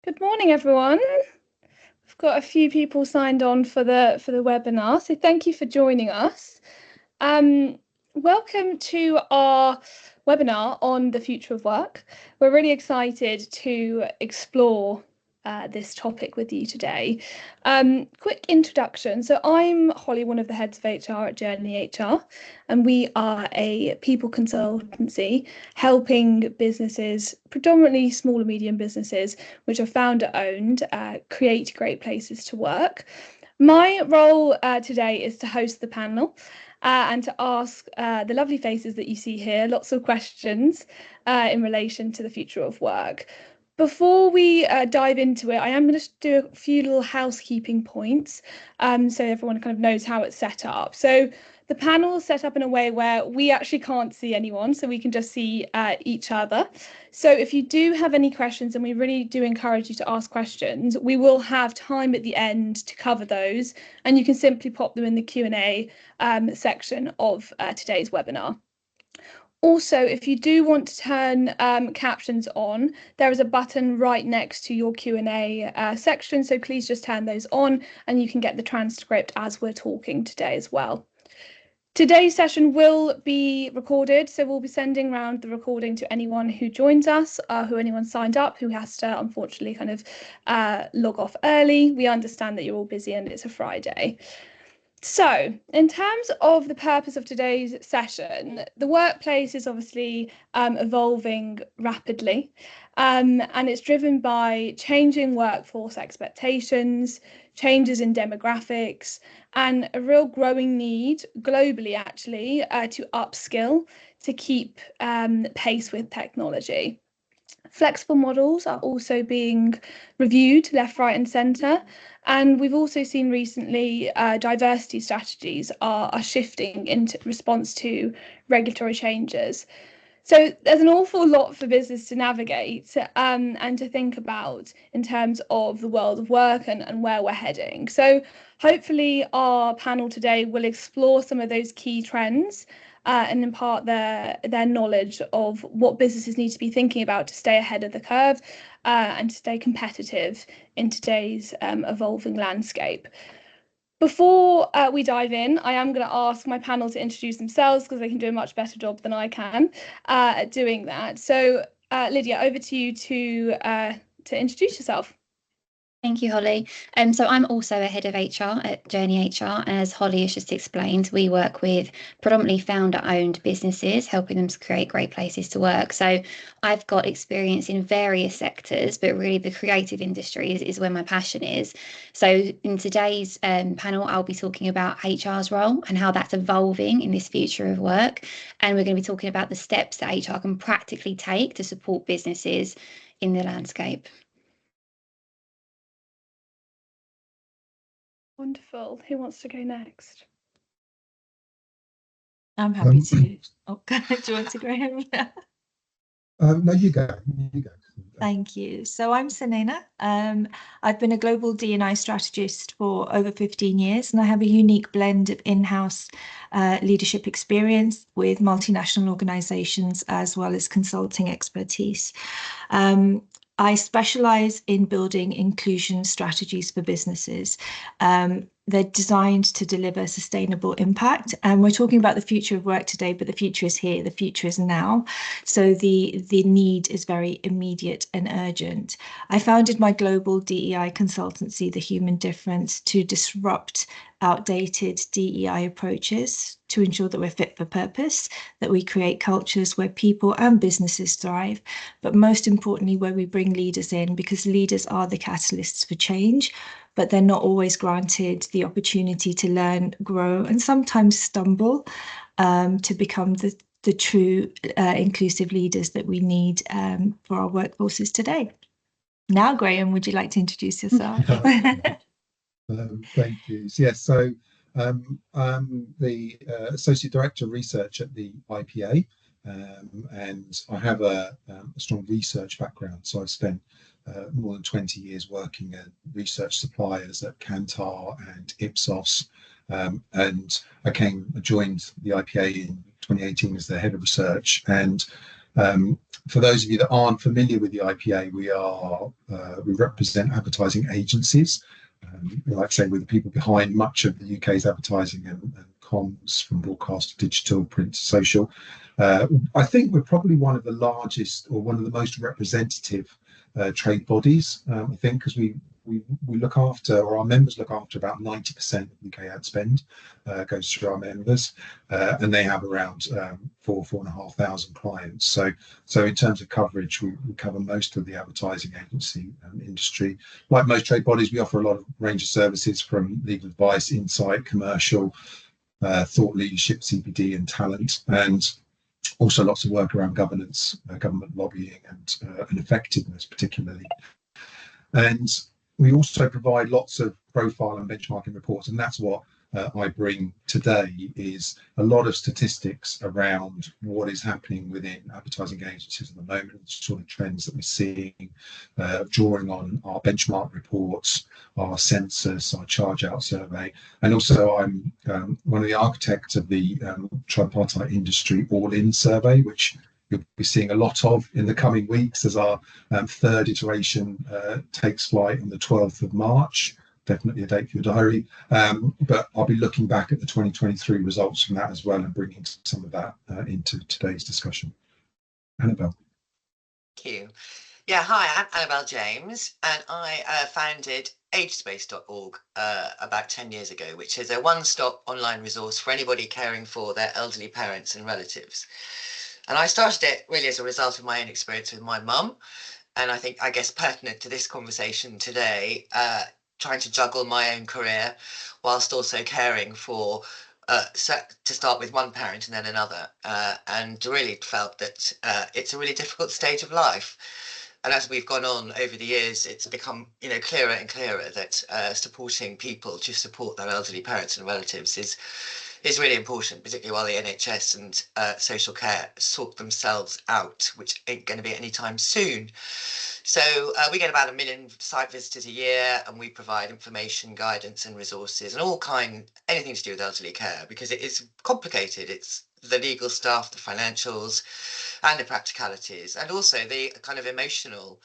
Good morning, everyone. We've got a few people signed on for the webinar, so thank you for joining us. Welcome to our webinar on the future of work. We're really excited to explore this topic with you today. Quick introduction. So I'm Holly, one of the heads of HR at JourneyHR, and we are a people consultancy helping businesses, predominantly small and medium businesses, which are founder owned, create great places to work. My role today is to host the panel and to ask the lovely faces that you see here lots of questions in relation to the future of work. Before we dive into it, I am going to do a few little housekeeping points so everyone kind of knows how it's set up. So the panel is set up in a way where we actually can't see anyone, so we can just see each other. So if you do have any questions, and we really do encourage you to ask questions, we will have time at the end to cover those, and you can simply pop them in the Q&A section of today's webinar. Also, if you do want to turn captions on, there is a button right next to your Q&A section, so please just turn those on and you can get the transcript as we're talking today as well. Today's session will be recorded, so we'll be sending around the recording to anyone who joins us, anyone signed up, who has to unfortunately kind of log off early. We understand that you're all busy and it's a Friday. So, in terms of the purpose of today's session, the workplace is obviously evolving rapidly, and it's driven by changing workforce expectations, changes in demographics, and a real growing need globally, actually, to upskill to keep pace with technology. Flexible models are also being reviewed left, right and centre. And we've also seen recently diversity strategies are shifting into response to regulatory changes. So there's an awful lot for business to navigate and to think about in terms of the world of work and where we're heading. So hopefully our panel today will explore some of those key trends and impart their knowledge of what businesses need to be thinking about to stay ahead of the curve and to stay competitive in today's evolving landscape. Before we dive in, I am going to ask my panel to introduce themselves because they can do a much better job than I can at doing that. So Lydia, over to you to introduce yourself. Thank you, Holly. So I'm also a head of HR at JourneyHR. As Holly has just explained, we work with predominantly founder-owned businesses, helping them to create great places to work. So I've got experience in various sectors, but really the creative industry is where my passion is. So in today's panel, I'll be talking about HR's role and how that's evolving in this future of work. And we're going to be talking about the steps that HR can practically take to support businesses in the landscape. Wonderful. Who wants to go next? I'm happy to. Oh, do you want to, Graeme? No, you go. Thank you. So I'm Selena. I've been a global D&I strategist for over 15 years, and I have a unique blend of in-house leadership experience with multinational organizations as well as consulting expertise. I specialize in building inclusion strategies for businesses. They're designed to deliver sustainable impact. And we're talking about the future of work today, but the future is here, the future is now. So the need is very immediate and urgent. I founded my global DEI consultancy, The Human Difference, to disrupt outdated DEI approaches to ensure that we're fit for purpose, that we create cultures where people and businesses thrive, but most importantly, where we bring leaders in, because leaders are the catalysts for change, but they're not always granted the opportunity to learn, grow, and sometimes stumble to become the true inclusive leaders that we need for our workforces today. Now, Graeme, would you like to introduce yourself? Thank you. Yes, so I'm the Associate Director of Research at the IPA, and I have a strong research background. So I've spent more than 20 years working at research suppliers at Kantar and Ipsos, and I joined the IPA in 2018 as the head of research, and For those of you that aren't familiar with the IPA, we represent advertising agencies. Like I say, we're the people behind much of the UK's advertising and comms, from broadcast to digital, print to social. I think we're probably one of the largest, or one of the most representative trade bodies. I think because we look after, or our members look after, about 90% of UK ad spend goes through our members, and they have around 4,500 clients. So in terms of coverage, we cover most of the advertising agency industry. Like most trade bodies, we offer a lot of range of services, from legal advice, insight, commercial, thought leadership, CPD, and talent, and also lots of work around governance, government lobbying, and effectiveness particularly. And we also provide lots of profile and benchmarking reports, and that's what I bring today, is a lot of statistics around what is happening within advertising agencies at the moment, the sort of trends that we're seeing, drawing on our benchmark reports, our census, our charge out survey. And also I'm one of the architects of the tripartite industry all-in survey, which you'll be seeing a lot of in the coming weeks as our third iteration takes flight on the 12th of March. Definitely a date for your diary. But I'll be looking back at the 2023 results from that as well, and bringing some of that into today's discussion. Annabelle. Thank you. Yeah, hi, I'm Annabelle James, and I founded agespace.org about 10 years ago, which is a one-stop online resource for anybody caring for their elderly parents and relatives. And I started it really as a result of my own experience with my mum, and I guess pertinent to this conversation today, trying to juggle my own career whilst also caring for, to start with one parent and then another, and really felt that it's a really difficult stage of life. And as we've gone on over the years, it's become, clearer and clearer that supporting people to support their elderly parents and relatives is really important, particularly while the NHS and social care sort themselves out, which ain't going to be anytime soon. So we get about 1 million site visitors a year, and we provide information, guidance and resources and anything to do with elderly care, because it is complicated. It's the legal stuff, the financials and the practicalities, and also the kind of emotional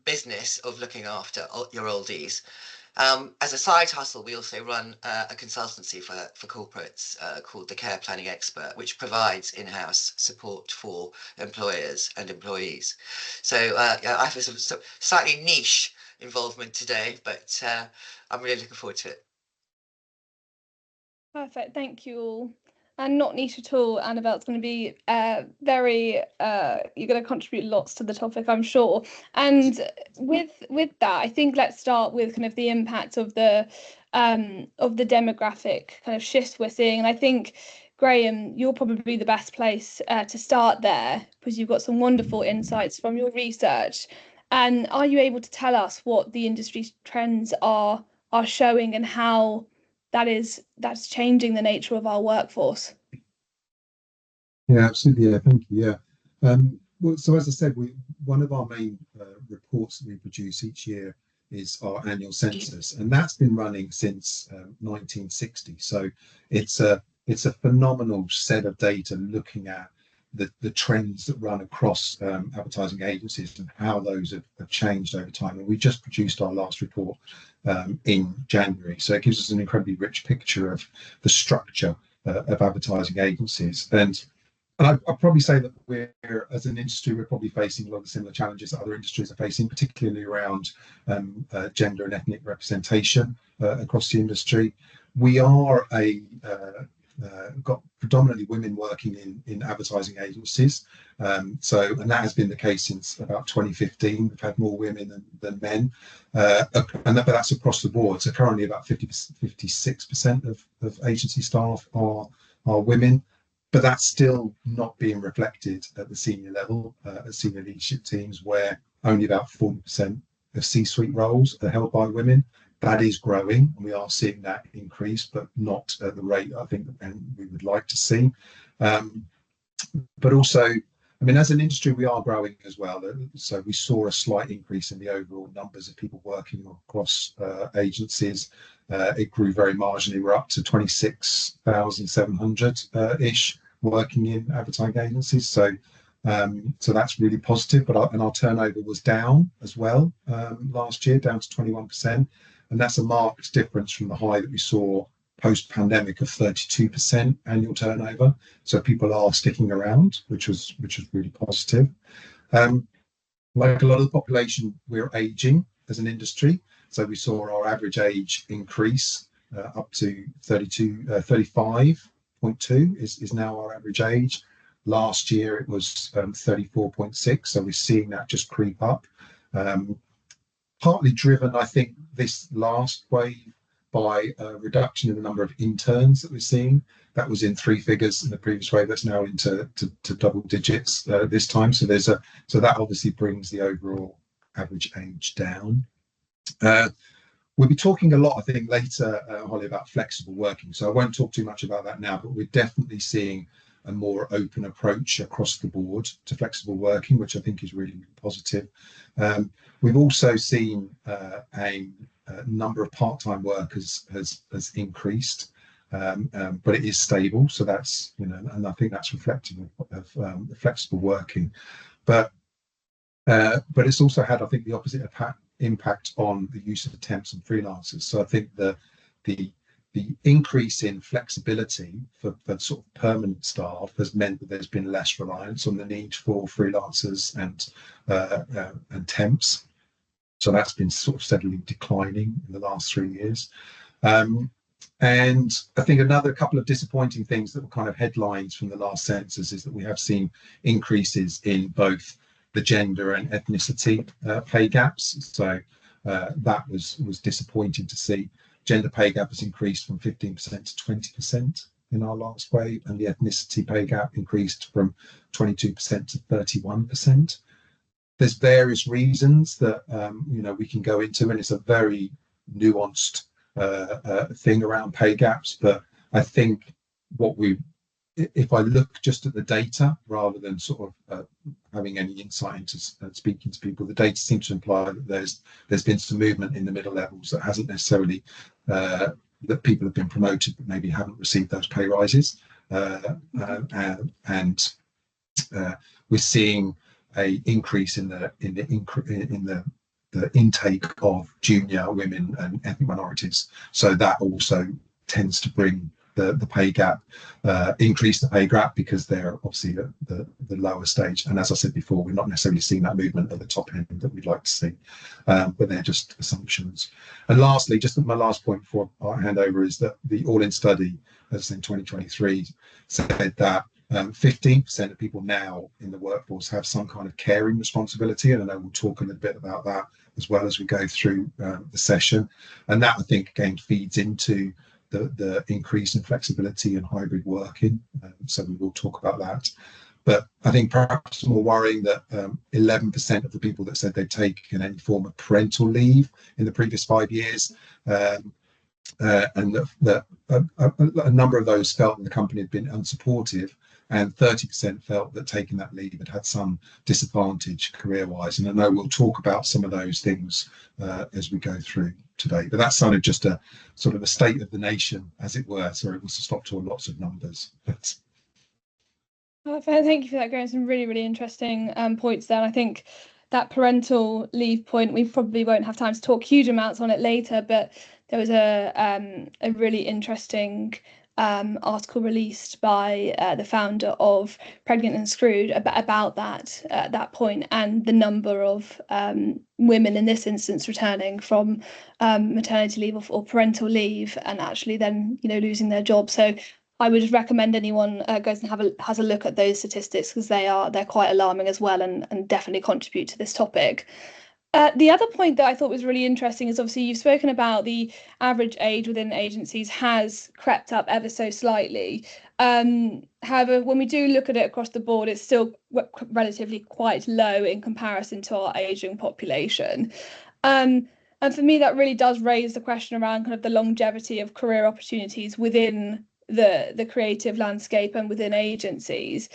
business of looking after your oldies. As a side hustle, we also run a consultancy for corporates called the Care Planning Expert, which provides in-house support for employers and employees. So I have a sort of slightly niche involvement today, but I'm really looking forward to it. Perfect, thank you all. And not niche at all, Annabelle. It's going to be you're going to contribute lots to the topic, I'm sure. And with that, I think let's start with kind of the impact of the demographic kind of shifts we're seeing. And I think, Graeme, you're probably the best place to start there, because you've got some wonderful insights from your research. And are you able to tell us what the industry trends are showing, and how that's changing the nature of our workforce? Yeah, absolutely. Yeah, thank you. Yeah. Well, so as I said, one of our main reports that we produce each year is our annual census, and that's been running since 1960. So it's a phenomenal set of data looking at the trends that run across advertising agencies and how those have changed over time. And we just produced our last report in January, so it gives us an incredibly rich picture of the structure of advertising agencies. And I'd probably say that we're, as an industry, we're probably facing a lot of similar challenges that other industries are facing, particularly around gender and ethnic representation across the industry. We are got predominantly women working in advertising agencies, and that has been the case since about 2015. We've had more women than men, but that's across the board. So currently about 56% of agency staff are women, but that's still not being reflected at the senior level, at senior leadership teams, where only about 40% of C-suite roles are held by women. That is growing, and we are seeing that increase, but not at the rate I think we would like to see. But also, I mean, as an industry, we are growing as well. So we saw a slight increase in the overall numbers of people working across agencies. It grew very marginally. We're up to 26,700 ish working in advertising agencies. So So that's really positive. But our turnover was down as well last year, down to 21%, and that's a marked difference from the high that we saw post-pandemic of 32% annual turnover. So people are sticking around, which was really positive. Like a lot of the population, we're aging as an industry. So we saw our average age increase up to 35.2 is now our average age. Last year it was 34.6. So we're seeing that just creep up. Partly driven, I think, this last wave by a reduction in the number of interns that we're seeing. That was in 3 figures in the previous wave. That's now into double digits this time. So that obviously brings the overall average age down. We'll be talking a lot, I think, later, Holly, about flexible working. So I won't talk too much about that now, but we're definitely seeing a more open approach across the board to flexible working, which I think is really, really positive. We've also seen a number of part-time workers has increased, but it is stable. So that's, and I think that's reflective of flexible working. But it's also had, I think, the opposite impact on the use of temps and freelancers. So I think the increase in flexibility for sort of permanent staff has meant that there's been less reliance on the need for freelancers and temps. So that's been sort of steadily declining in the last 3 years. And I think another couple of disappointing things that were kind of headlines from the last census is that we have seen increases in both the gender and ethnicity pay gaps. So that was disappointing to see. Gender pay gap has increased from 15% to 20% in our last wave, and the ethnicity pay gap increased from 22% to 31%. There's various reasons that we can go into, and it's a very nuanced thing around pay gaps. But I think if I look just at the data rather than sort of having any insight into speaking to people, the data seems to imply that there's been some movement in the middle levels that hasn't necessarily that people have been promoted but maybe haven't received those pay rises, and we're seeing a increase in the intake of junior women and ethnic minorities. So that also tends to bring the pay gap, increase the pay gap, because they're obviously at the lower stage. And as I said before, we're not necessarily seeing that movement at the top end that we'd like to see, but they're just assumptions. And lastly, just my last point before I hand over, is that the All-In study, as in 2023, said that 15% of people now in the workforce have some kind of caring responsibility, and I know we'll talk a little bit about that as well as we go through the session. And that, I think, again feeds into the increase in flexibility and hybrid working. So we will talk about that. But I think perhaps more worrying that 11% of the people that said they'd taken any form of parental leave in the previous 5 years, and that a number of those felt that the company had been unsupportive, and 30% felt that taking that leave had some disadvantage career-wise. And I know we'll talk about some of those things as we go through today. But that's kind of just a sort of a state of the nation, as it were. Sorry, it was to stop to lots of numbers. But thank you for that, Graeme. Some really, really interesting points there. I think that parental leave point, we probably won't have time to talk huge amounts on it later, but there was a really interesting article released by the founder of Pregnant and Screwed about that point, and the number of women in this instance returning from maternity leave or parental leave, and actually then losing their job. So I would recommend anyone goes and has a look at those statistics, because they're quite alarming as well, and definitely contribute to this topic. The other point that I thought was really interesting is, obviously you've spoken about the average age within agencies has crept up ever so slightly. However, when we do look at it across the board, it's still relatively quite low in comparison to our aging population. And for me, that really does raise the question around kind of the longevity of career opportunities within the creative landscape and within agencies.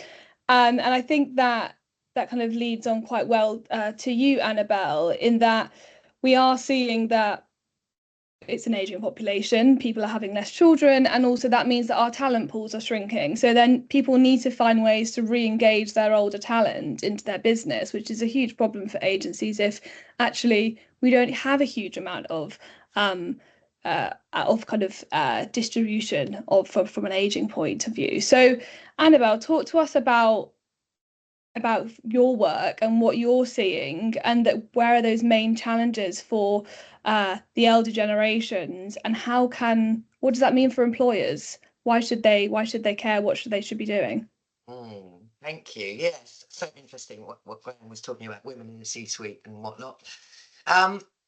And I think that kind of leads on quite well to you, Annabelle, in that we are seeing that it's an aging population, people are having less children, and also that means that our talent pools are shrinking. So then people need to find ways to re-engage their older talent into their business, which is a huge problem for agencies if actually we don't have a huge amount of distribution of from an aging point of view. So Annabelle, talk to us about your work and what you're seeing, and that where are those main challenges for the elder generations, and what does that mean for employers? Why should they care? What should be doing? Thank you. Yes, so interesting what Graeme was talking about, women in the C-suite and whatnot.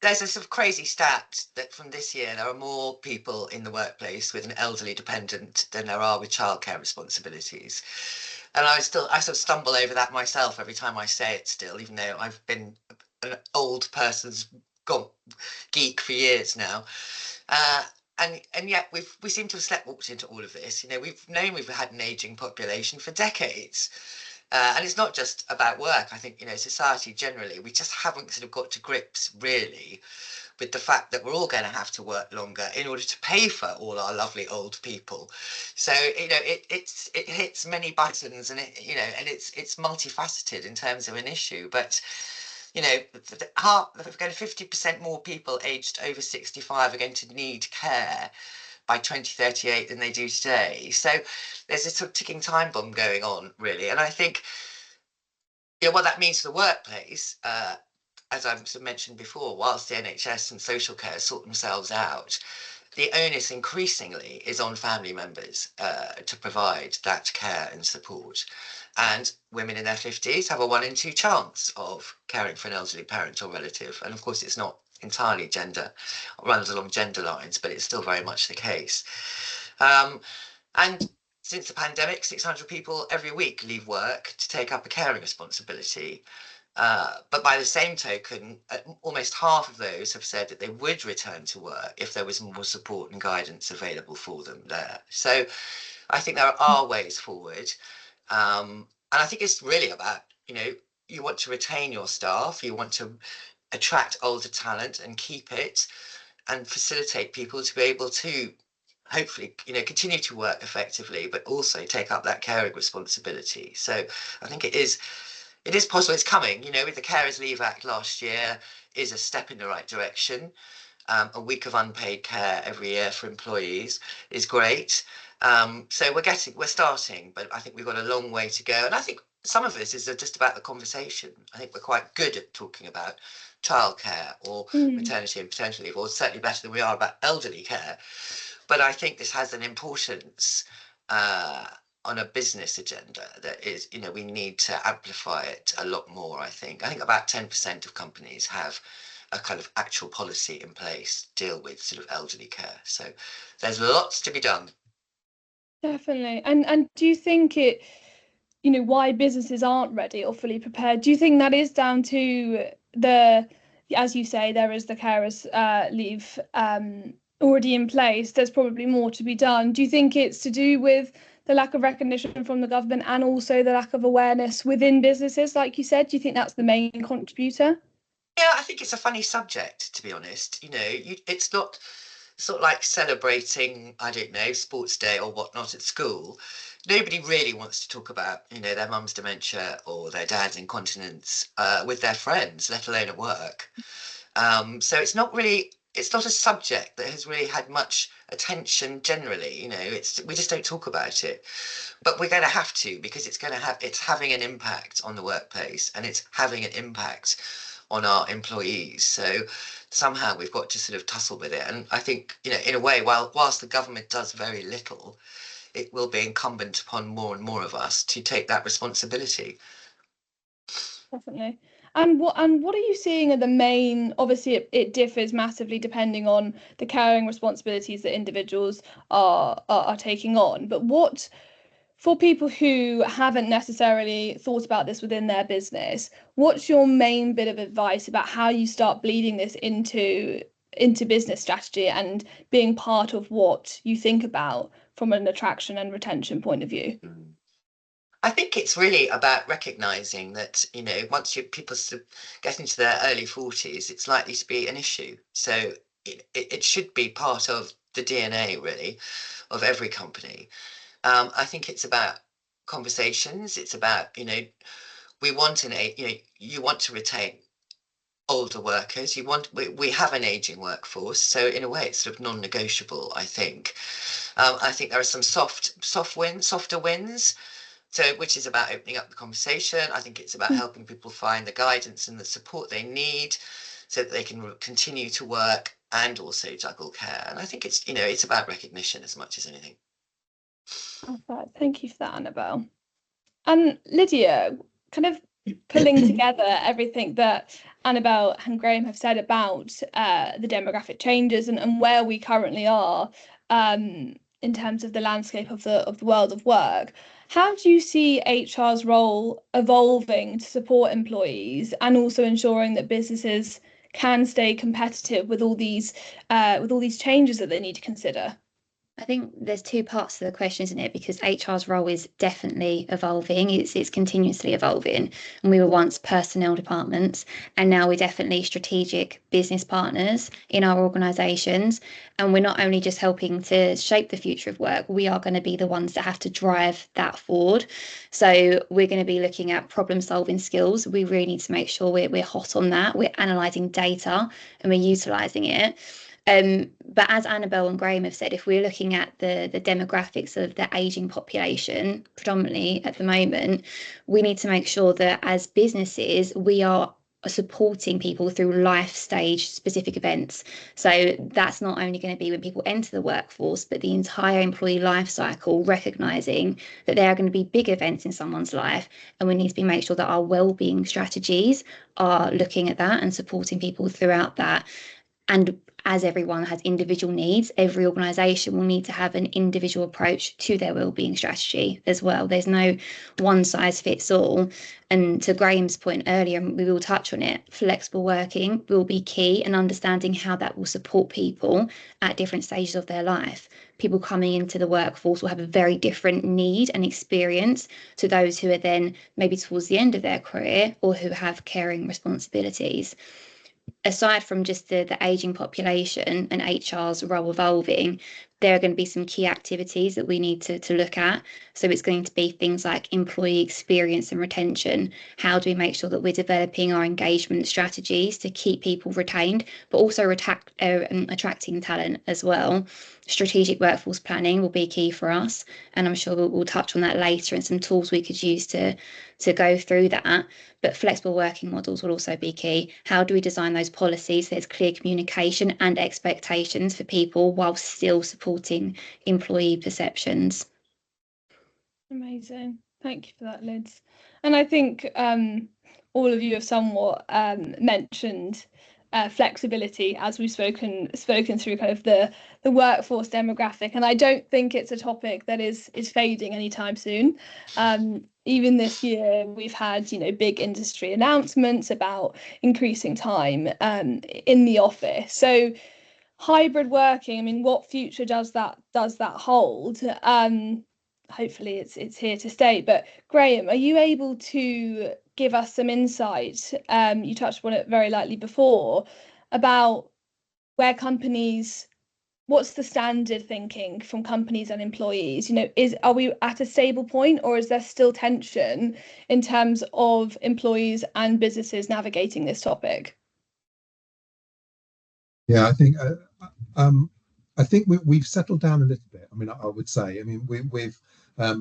There's a sort of crazy stat that from this year there are more people in the workplace with an elderly dependent than there are with childcare responsibilities. And I sort of stumble over that myself every time I say it still, even though I've been an old person's geek for years now. And yet we seem to have sleptwalked into all of this. You know, we've known we've had an aging population for decades. And it's not just about work. I think, you know, society generally, we just haven't sort of got to grips really with the fact that we're all going to have to work longer in order to pay for all our lovely old people. So, you know, it hits many buttons, and it's multifaceted in terms of an issue. But, you know, going to 50% more people aged over 65 are going to need care by 2038 than they do today. So there's a sort of ticking time bomb going on, really. And I think, you know, what that means for the workplace, as I've sort of mentioned before, whilst the NHS and social care sort themselves out, the onus increasingly is on family members to provide that care and support. And women in their 50s have a 1 in 2 chance of caring for an elderly parent or relative. And of course, it's not entirely gender, runs along gender lines, but it's still very much the case. And since the pandemic, 600 people every week leave work to take up a caring responsibility. But by the same token, almost half of those have said that they would return to work if there was more support and guidance available for them there. So I think there are ways forward. And I think it's really about, you know, you want to retain your staff, you want to attract older talent and keep it, and facilitate people to be able to hopefully, you know, continue to work effectively, but also take up that caring responsibility. So I think it is possible. It's coming, you know, with the Carers Leave Act last year is a step in the right direction. A week of unpaid care every year for employees is great. So we're starting, but I think we've got a long way to go. And I think some of this is just about the conversation. I think we're quite good at talking about childcare or maternity and paternity leave, or certainly better than we are about elderly care. But I think this has an importance on a business agenda that is, you know, we need to amplify it a lot more. I think about 10% of companies have a kind of actual policy in place to deal with sort of elderly care. So there's lots to be done. Definitely. And do you think you know, why businesses aren't ready or fully prepared? Do you think that is down to as you say, there is the carers leave already in place? There's probably more to be done. Do you think it's to do with the lack of recognition from the government and also the lack of awareness within businesses, like you said? Do you think that's the main contributor? Yeah, I think it's a funny subject, to be honest. You know, it's not sort of like celebrating, I don't know, sports day or whatnot at school. Nobody really wants to talk about, you know, their mum's dementia or their dad's incontinence with their friends, let alone at work. So it's not a subject that has really had much attention generally. You know, we just don't talk about it. But we're going to have to, because it's having an impact on the workplace, and it's having an impact on our employees. So somehow we've got to sort of tussle with it. And I think, you know, in a way, whilst the government does very little, it will be incumbent upon more and more of us to take that responsibility. Definitely. And what are you seeing are the main, obviously it differs massively depending on the caring responsibilities that individuals are taking on, but what, for people who haven't necessarily thought about this within their business, what's your main bit of advice about how you start bleeding this into business strategy and being part of what you think about from an attraction and retention point of view? I think it's really about recognising that, you know, once people sort of get into their early 40s, it's likely to be an issue. So it should be part of the DNA, really, of every company. I think it's about conversations. It's about, we want you want to retain older workers. We have an aging workforce, so in a way it's sort of non-negotiable, I think. I think there are some softer wins, so which is about opening up the conversation. I think it's about helping people find the guidance and the support they need so that they can continue to work and also juggle care. And I think it's about recognition as much as anything. Perfect. Thank you for that, Annabelle. And Lydia, kind of pulling together everything that Annabelle and Graeme have said about the demographic changes and where we currently are in terms of the landscape of the world of work. How do you see HR's role evolving to support employees and also ensuring that businesses can stay competitive with all these changes that they need to consider? I think there's two parts to the question, isn't it? Because HR's role is definitely evolving. It's continuously evolving. And we were once personnel departments, and now we're definitely strategic business partners in our organisations. And we're not only just helping to shape the future of work, we are going to be the ones that have to drive that forward. So we're going to be looking at problem solving skills. We really need to make sure we're hot on that. We're analysing data and we're utilising it. But as Annabelle and Graeme have said, if we're looking at the demographics of the ageing population, predominantly at the moment, we need to make sure that as businesses, we are supporting people through life stage specific events. So that's not only going to be when people enter the workforce, but the entire employee life cycle, recognising that there are going to be big events in someone's life, and we need to make sure that our wellbeing strategies are looking at that and supporting people throughout that. And as everyone has individual needs, every organisation will need to have an individual approach to their wellbeing strategy as well. There's no one size fits all. And to Graeme's point earlier, and we will touch on it, flexible working will be key, and understanding how that will support people at different stages of their life. People coming into the workforce will have a very different need and experience to those who are then maybe towards the end of their career or who have caring responsibilities. Aside from just the ageing population and HR's role evolving, there are going to be some key activities that we need to look at. So it's going to be things like employee experience and retention. How do we make sure that we're developing our engagement strategies to keep people retained, but also attracting talent as well? Strategic workforce planning will be key for us, and I'm sure we'll touch on that later and some tools we could use to go through that. But flexible working models will also be key. How do we design those policies so there's clear communication and expectations for people while still supporting employee perceptions? Amazing. Thank you for that, Lids. And I think all of you have somewhat mentioned flexibility as we've spoken through kind of the workforce demographic, and I don't think it's a topic that is fading anytime soon. Even this year, we've had big industry announcements about increasing time in the office. So hybrid working, I mean, what future does that hold? Hopefully it's here to stay. But Graeme, are you able to give us some insight? You touched on it very lightly before about where companies, what's the standard thinking from companies and employees? Are we at a stable point, or is there still tension in terms of employees and businesses navigating this topic? Yeah, I think we've settled down a little bit. I mean, I would say. I mean,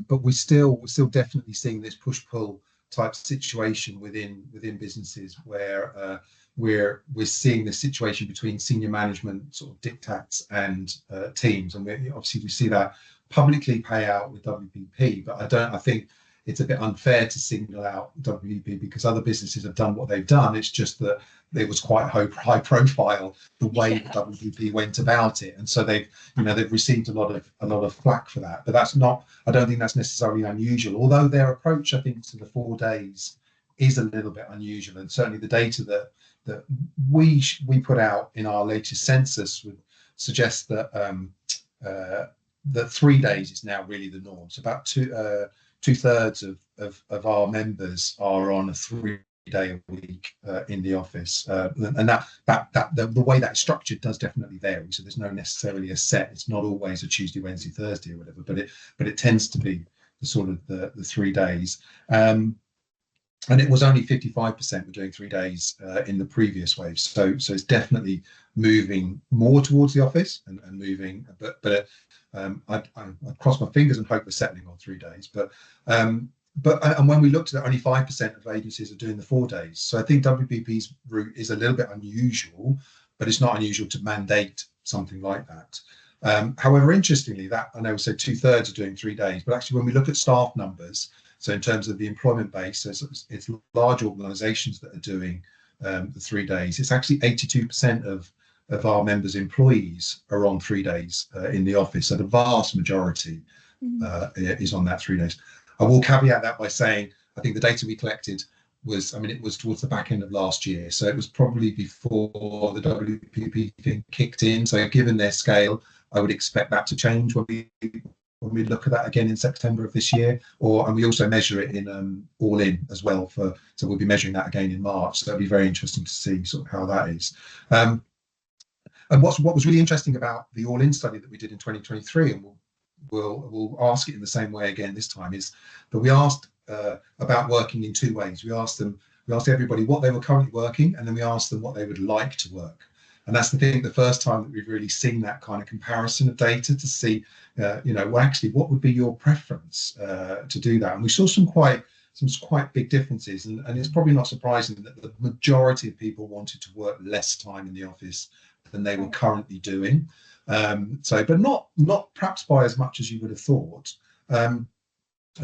but we're still definitely seeing this push-pull type situation within businesses where we're seeing this situation between senior management sort of diktats and teams, and we see that publicly pay out with WPP. But I think it's a bit unfair to single out WPP because other businesses have done what they've done. It's just that it was quite high profile the way that WPP went about it, and so they've received a lot of flack for that. But I don't think that's necessarily unusual. Although their approach, I think, to the 4 days is a little bit unusual, and certainly the data that we put out in our latest census would suggest that that 3 days is now really the norm. So about 2/3 of our members are on a 3 day a week in the office, and that the way that's structured does definitely vary. So there's no necessarily a set. It's not always a Tuesday, Wednesday, Thursday, or whatever. But it tends to be the sort of the 3 days. And it was only 55% were doing 3 days in the previous wave. So it's definitely moving more towards the office and moving. But I'd cross my fingers and hope we're settling on 3 days. And when we looked at it, only 5% of agencies are doing the 4 days. So I think WPP's route is a little bit unusual, but it's not unusual to mandate something like that. However, interestingly, that I know we said 2/3 are doing 3 days, but actually when we look at staff numbers, so in terms of the employment base, so it's large organisations that are doing the 3 days. It's actually 82% of our members' employees are on 3 days in the office. So the vast majority is on that 3 days. I will caveat that by saying I think the data we collected was, I mean, it was towards the back end of last year. So it was probably before the WPP thing kicked in. So given their scale, I would expect that to change when we look at that again in September of this year, and we also measure it in all in as well so we'll be measuring that again in March. So it'll be very interesting to see sort of how that is. And what was really interesting about the all in study that we did in 2023, and we'll ask it in the same way again this time, is that we asked about working in 2 ways. We asked everybody what they were currently working, and then we asked them what they would like to work. And that's the first time that we've really seen that kind of comparison of data to see, well, actually, what would be your preference to do that? And we saw some quite big differences. And it's probably not surprising that the majority of people wanted to work less time in the office than they were currently doing. But not perhaps by as much as you would have thought. I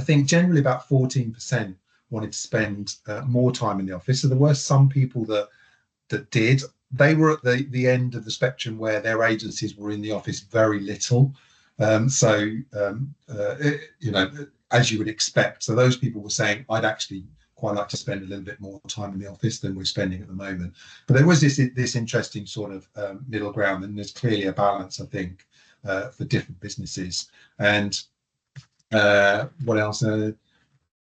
think generally about 14% wanted to spend more time in the office. So there were some people that did. They were at the end of the spectrum where their agencies were in the office very little. As you would expect. So those people were saying, I'd actually quite like to spend a little bit more time in the office than we're spending at the moment. But there was this interesting sort of middle ground, and there's clearly a balance, I think, for different businesses. And what else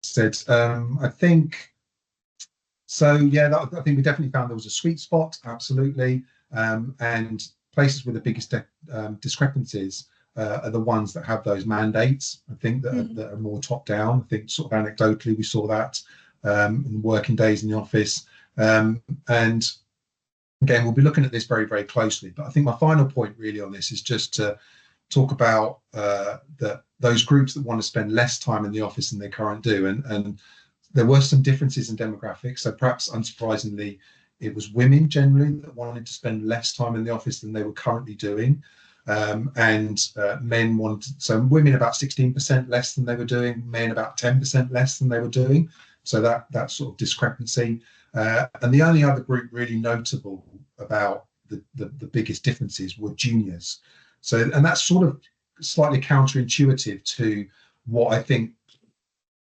said? I think. So yeah, I think we definitely found there was a sweet spot, absolutely. And places with the biggest discrepancies are the ones that have those mandates. I think that are more top down. I think sort of anecdotally we saw that in working days in the office. And again, we'll be looking at this very, very closely. But I think my final point really on this is just to talk about those groups that want to spend less time in the office than they currently do. And there were some differences in demographics. So perhaps unsurprisingly, it was women generally that wanted to spend less time in the office than they were currently doing. And men wanted, so women about 16% less than they were doing, men about 10% less than they were doing. So that sort of discrepancy. And the only other group really notable about the biggest differences were juniors. So, and that's sort of slightly counterintuitive to what I think,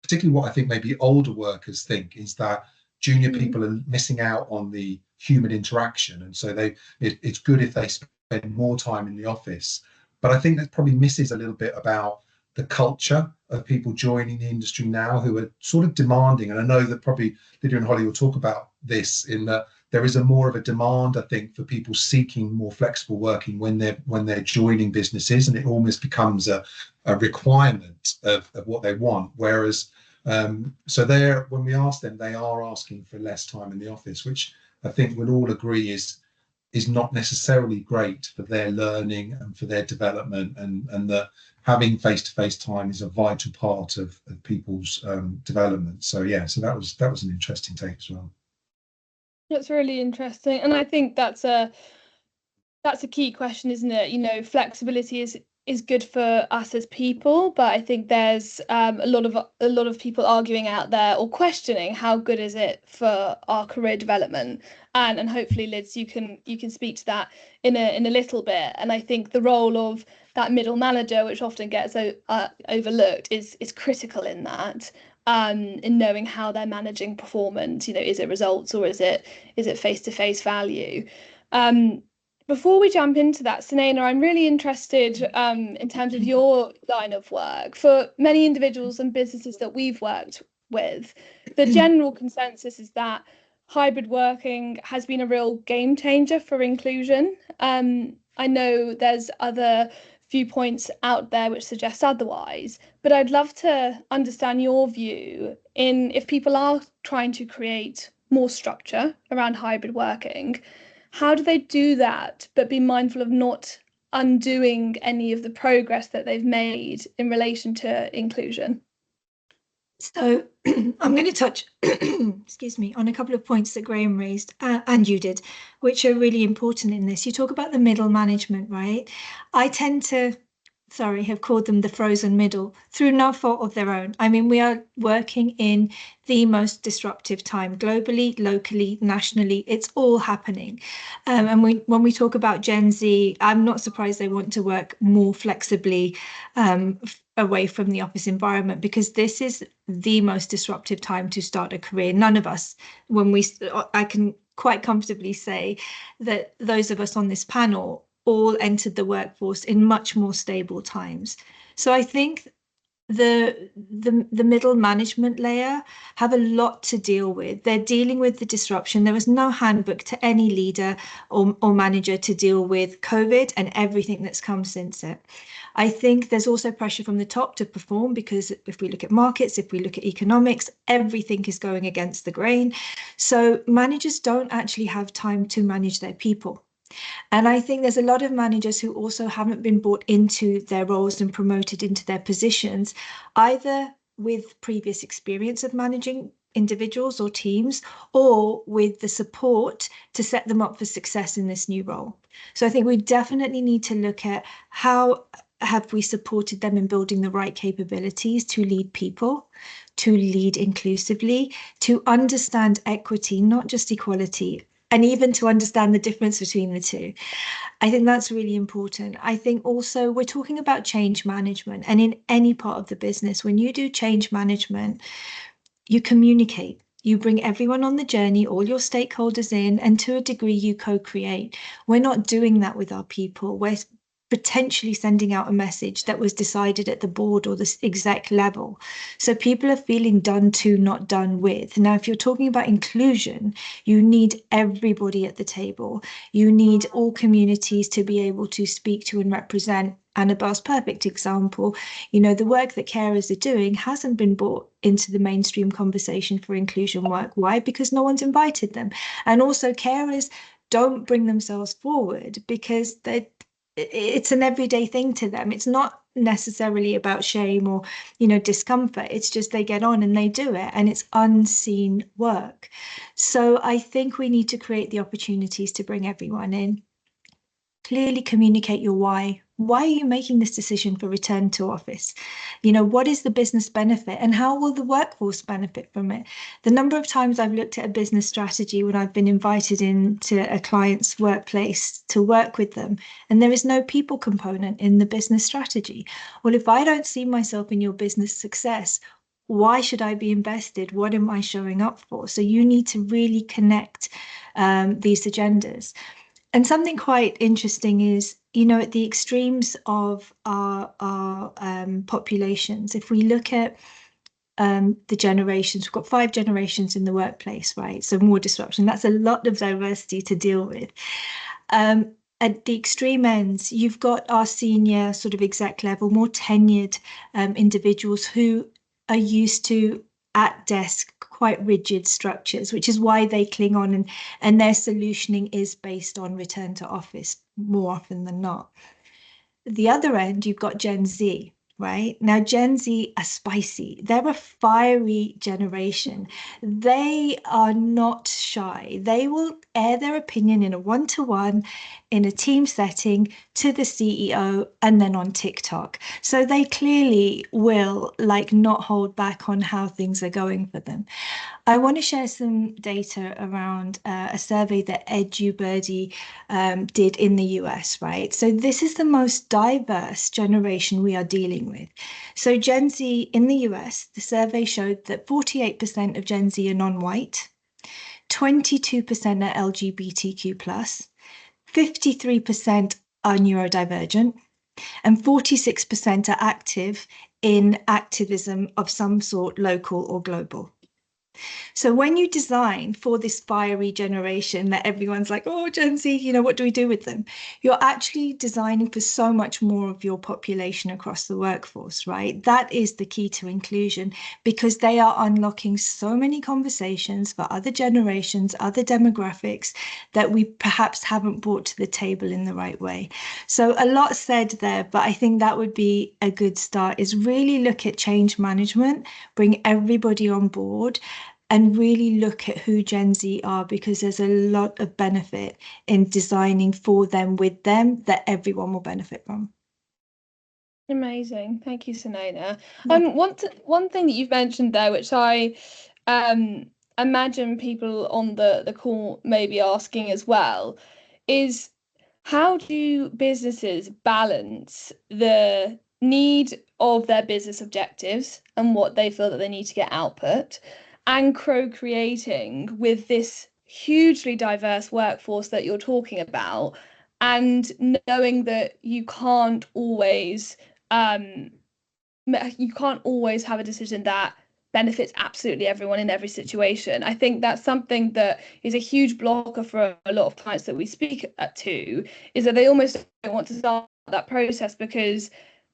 particularly what I think maybe older workers think, is that junior people are missing out on the human interaction. And so it's good if they spend more time in the office. But I think that probably misses a little bit about the culture of people joining the industry now who are sort of demanding. And I know that probably Lydia and Holly will talk about this, in that there is more of a demand, I think, for people seeking more flexible working when they're joining businesses, and it almost becomes a requirement of what they want. Whereas so when we ask them, they are asking for less time in the office, which I think we'll all agree is not necessarily great for their learning and for their development, and that having face-to-face time is a vital part of people's development. So yeah, so that was an interesting take as well. That's really interesting, and I think that's a key question, isn't it? Flexibility is good for us as people, but I think there's a lot of people arguing out there or questioning how good is it for our career development, and hopefully, Liz, you can speak to that in a little bit. And I think the role of that middle manager, which often gets overlooked, is critical in that, in knowing how they're managing performance. Is it results or is it face-to-face value? Before we jump into that, Selena, I'm really interested in terms of your line of work. For many individuals and businesses that we've worked with. The general consensus is that hybrid working has been a real game changer for inclusion. I know there's other viewpoints out there which suggest otherwise, but I'd love to understand your view in if people are trying to create more structure around hybrid working, how do they do that but be mindful of not undoing any of the progress that they've made in relation to inclusion? So I'm going to touch, excuse me, on a couple of points that Graeme raised and you did, which are really important in this. You talk about the middle management, right? I tend to, have called them the frozen middle through no fault of their own. I mean, we are working in the most disruptive time globally, locally, nationally. It's all happening. And when we talk about Gen Z, I'm not surprised they want to work more flexibly away from the office environment, because this is the most disruptive time to start a career. None of us, I can quite comfortably say that those of us on this panel all entered the workforce in much more stable times. So I think the middle management layer have a lot to deal with. They're dealing with the disruption. There was no handbook to any leader or manager to deal with COVID and everything that's come since it. I think there's also pressure from the top to perform, because if we look at markets, if we look at economics, everything is going against the grain. So managers don't actually have time to manage their people. And I think there's a lot of managers who also haven't been brought into their roles and promoted into their positions, either with previous experience of managing individuals or teams, or with the support to set them up for success in this new role. So I think we definitely need to look at how have we supported them in building the right capabilities to lead people, to lead inclusively, to understand equity, not just equality, and even to understand the difference between the two. I think that's really important. I think also we're talking about change management, and in any part of the business, when you do change management, you communicate. You bring everyone on the journey, all your stakeholders in, and to a degree you co-create. We're not doing that with our people. We're potentially sending out a message that was decided at the board or the exec level. So people are feeling done to, not done with. Now, if you're talking about inclusion, you need everybody at the table. You need all communities to be able to speak to and represent. Annabelle's perfect example. You know, the work that carers are doing hasn't been brought into the mainstream conversation for inclusion work. Why? Because no one's invited them. And also carers don't bring themselves forward because it's an everyday thing to them. It's not necessarily about shame or, discomfort. It's just they get on and they do it, and it's unseen work. So I think we need to create the opportunities to bring everyone in. Clearly communicate your why. Why are you making this decision for return to office? What is the business benefit, and how will the workforce benefit from it? The number of times I've looked at a business strategy when I've been invited into a client's workplace to work with them, and there is no people component in the business strategy. Well, if I don't see myself in your business success, why should I be invested? What am I showing up for? So you need to really connect these agendas. And something quite interesting is, at the extremes of our populations, if we look at the generations, we've got 5 generations in the workplace, right? So more disruption. That's a lot of diversity to deal with. At the extreme ends, you've got our senior sort of exec level, more tenured individuals who are used to at desk quite rigid structures, which is why they cling on, and their solutioning is based on return to office more often than not. The other end, you've got Gen Z, right? Now, Gen Z are spicy. They're a fiery generation. They are not shy. They will air their opinion in a one-to-one, in a team setting, to the CEO, and then on TikTok. So they clearly will not hold back on how things are going for them. I want to share some data around a survey that EduBirdie did in the US, right? So this is the most diverse generation we are dealing with. So Gen Z in the US, the survey showed that 48% of Gen Z are non-white, 22% are LGBTQ+, 53% are neurodivergent, and 46% are active in activism of some sort, local or global. So when you design for this fiery generation that everyone's like, oh, Gen Z, you know, what do we do with them? You're actually designing for so much more of your population across the workforce, right? That is the key to inclusion, because they are unlocking so many conversations for other generations, other demographics that we perhaps haven't brought to the table in the right way. So a lot said there, but I think that would be a good start, is really look at change management, bring everybody on board, and really look at who Gen Z are, because there's a lot of benefit in designing for them, with them, that everyone will benefit from. Amazing. Thank you, Selena. One thing that you've mentioned there, which I imagine people on the call may be asking as well, is how do businesses balance the need of their business objectives and what they feel that they need to get output, and co-creating with this hugely diverse workforce that you're talking about, and knowing that you can't always have a decision that benefits absolutely everyone in every situation. I think that's something that is a huge blocker for a lot of clients that we speak to, is that they almost don't want to start that process because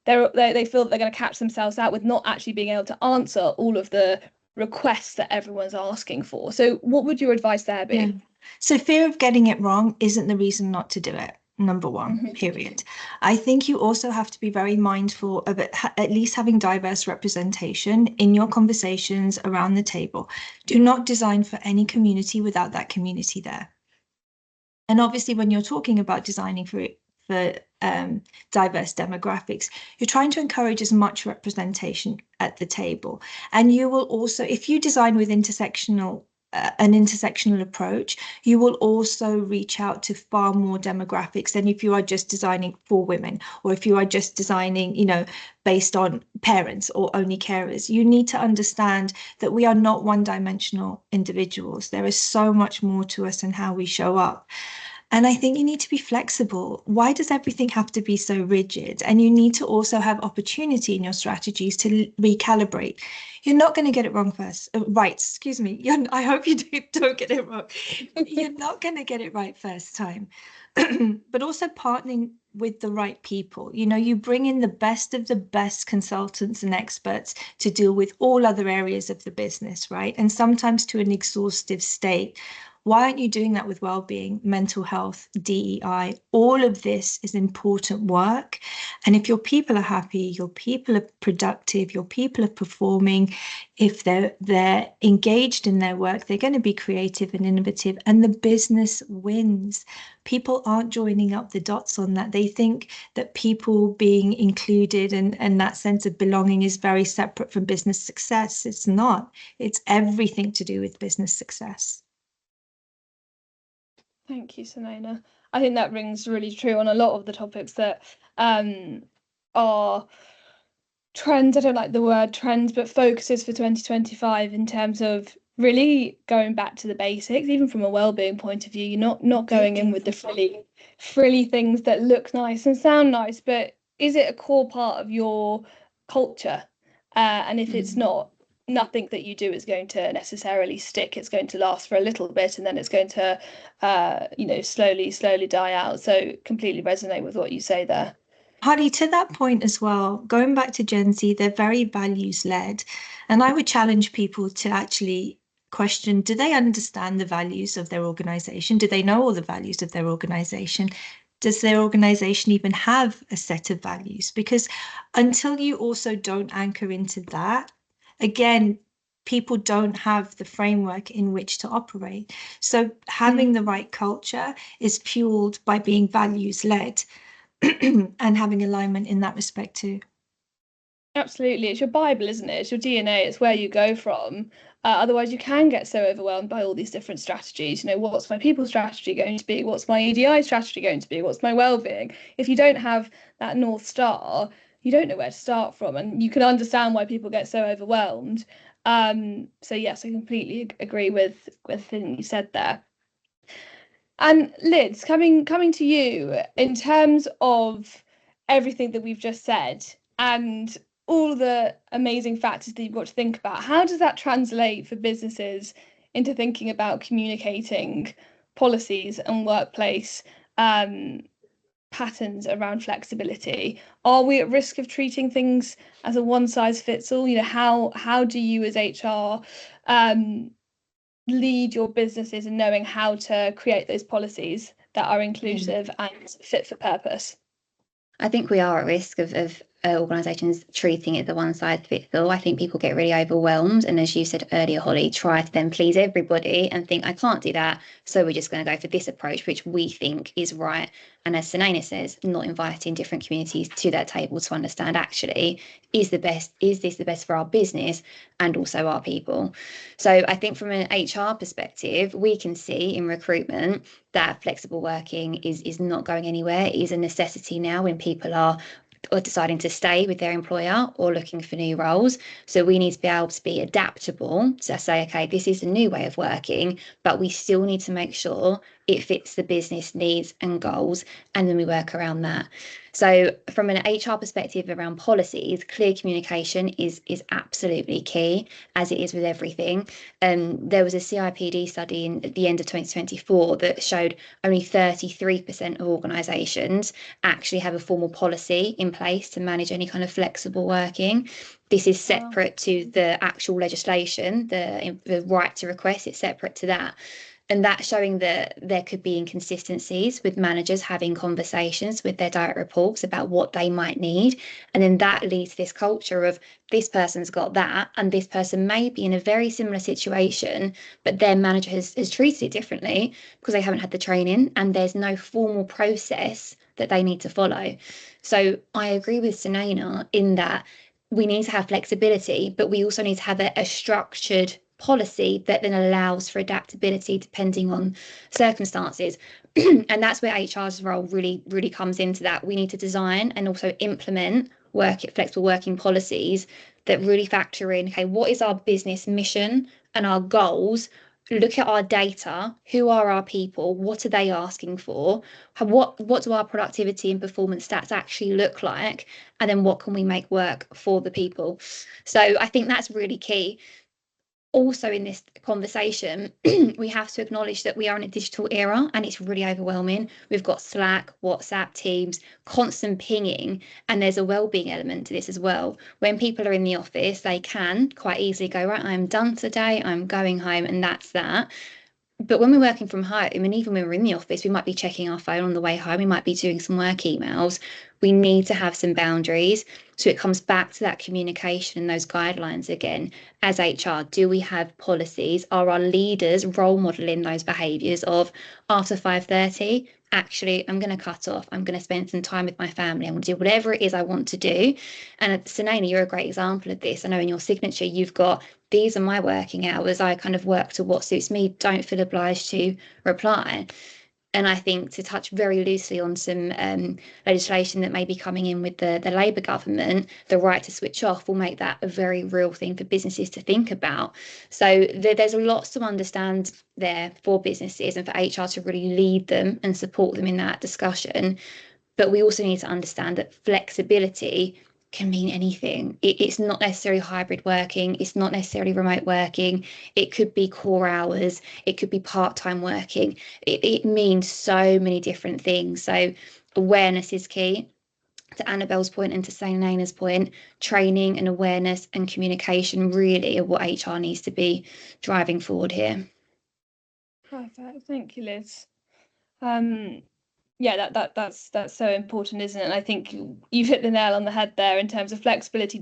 they feel that they're going to catch themselves out with not actually being able to answer all of the requests that everyone's asking for. So what would your advice there be? Yeah. So fear of getting it wrong isn't the reason not to do it. Number one, period. I think you also have to be very mindful of it, at least having diverse representation in your conversations around the table. Do not design for any community without that community there. And obviously, when you're talking about designing for diverse demographics, you're trying to encourage as much representation at the table. And you will also, if you design with an intersectional approach, you will also reach out to far more demographics than if you are just designing for women, or if you are just designing, you know, based on parents or only carers. You need to understand that we are not one-dimensional individuals. There is so much more to us and how we show up. And I think you need to be flexible. Why does everything have to be so rigid? And you need to also have opportunity in your strategies to recalibrate. You're not going to get it wrong right, excuse me. I hope you don't get it wrong. You're not going to get it right first time. But also partnering with the right people. You know, you bring in the best of the best consultants and experts to deal with all other areas of the business, right? And sometimes to an exhaustive state. Why aren't you doing that with well-being, mental health, DEI? All of this is important work. And if your people are happy, your people are productive, your people are performing, if they're engaged in their work, they're going to be creative and innovative, and the business wins. People aren't joining up the dots on that. They think that people being included and that sense of belonging is very separate from business success. It's not. It's everything to do with business success. Thank you, Selena. I think that rings really true on a lot of the topics that are trends. I don't like the word trends, but focuses for 2025 in terms of really going back to the basics, even from a well-being point of view. You're not going in with the frilly things that look nice and sound nice, but is it a core part of your culture? And if it's not, nothing that you do is going to necessarily stick. It's going to last for a little bit, and then it's going to slowly die out. So completely resonate with what you say there. Holly, to that point as well, going back to Gen Z, they're very values led. And I would challenge people to actually question, do they understand the values of their organization? Do they know all the values of their organization? Does their organization even have a set of values? Because until you also don't anchor into that, again, people don't have the framework in which to operate. So having the right culture is fueled by being values led. And having alignment in that respect too. Absolutely. It's your Bible, isn't it? It's your DNA. It's where you go from. Otherwise, you can get so overwhelmed by all these different strategies. You know, what's my people strategy going to be? What's my EDI strategy going to be? What's my well-being? If you don't have that North Star, you don't know where to start from. And you can understand why people get so overwhelmed. So yes, I completely agree with everything you said there. And Liz, coming to you, in terms of everything that we've just said, and all the amazing factors that you've got to think about, how does that translate for businesses into thinking about communicating policies and workplace patterns around flexibility? Are we at risk of treating things as a one size fits all? How do you as HR lead your businesses in knowing how to create those policies that are inclusive and fit for purpose? I think we are at risk of organisations treating it the one size fits all. I think people get really overwhelmed, and as you said earlier, Holly, try to then please everybody and think I can't do that, so we're just going to go for this approach which we think is right. And as Selena says, not inviting different communities to that table to understand actually is this the best for our business and also our people. So I think from an HR perspective, we can see in recruitment that flexible working is not going anywhere. It is a necessity now when people are deciding to stay with their employer or looking for new roles. So we need to be able to be adaptable to say, okay, this is a new way of working, but we still need to make sure it fits the business needs and goals, and then we work around that. So from an HR perspective around policies, clear communication is absolutely key, as it is with everything. There was a CIPD study at the end of 2024 that showed only 33% of organisations actually have a formal policy in place to manage any kind of flexible working. This is separate to the actual legislation, the right to request, it's separate to that. And that's showing that there could be inconsistencies with managers having conversations with their direct reports about what they might need. And then that leads to this culture of this person's got that, and this person may be in a very similar situation, but their manager has treated it differently because they haven't had the training and there's no formal process that they need to follow. So I agree with Selena in that we need to have flexibility, but we also need to have a structured policy that then allows for adaptability depending on circumstances. And that's where HR's role really comes into that. We need to design and also implement flexible working policies that really factor in, okay, what is our business mission and our goals? Look at our data. Who are our people? What are they asking for? What do our productivity and performance stats actually look like? And then what can we make work for the people? So I think that's really key. Also in this conversation, we have to acknowledge that we are in a digital era and it's really overwhelming. We've got Slack, WhatsApp, Teams, constant pinging, and there's a well-being element to this as well. When people are in the office, they can quite easily go, right, I'm done today, I'm going home, and that's that. But when we're working from home, and even when we're in the office, we might be checking our phone on the way home, we might be doing some work emails. We need to have some boundaries. So it comes back to that communication and those guidelines again. As HR, do we have policies? Are our leaders role modeling those behaviours of after 5:30? Actually, I'm going to cut off. I'm going to spend some time with my family. I'm going to do whatever it is I want to do. And Selena, you're a great example of this. I know in your signature, you've got these are my working hours. I kind of work to what suits me. Don't feel obliged to reply. And I think to touch very loosely on some legislation that may be coming in with the Labour government, the right to switch off will make that a very real thing for businesses to think about. So there's lots to understand there for businesses and for HR to really lead them and support them in that discussion. But we also need to understand that flexibility can mean anything. It's not necessarily hybrid working. It's not necessarily remote working. It could be core hours. It could be part-time working. It means so many different things. So awareness is key. To Annabelle's point and to Selena's point, training and awareness and communication really are what HR needs to be driving forward here. Perfect. Thank you, Liz. Yeah, that's so important, isn't it? And I think you've hit the nail on the head there in terms of flexibility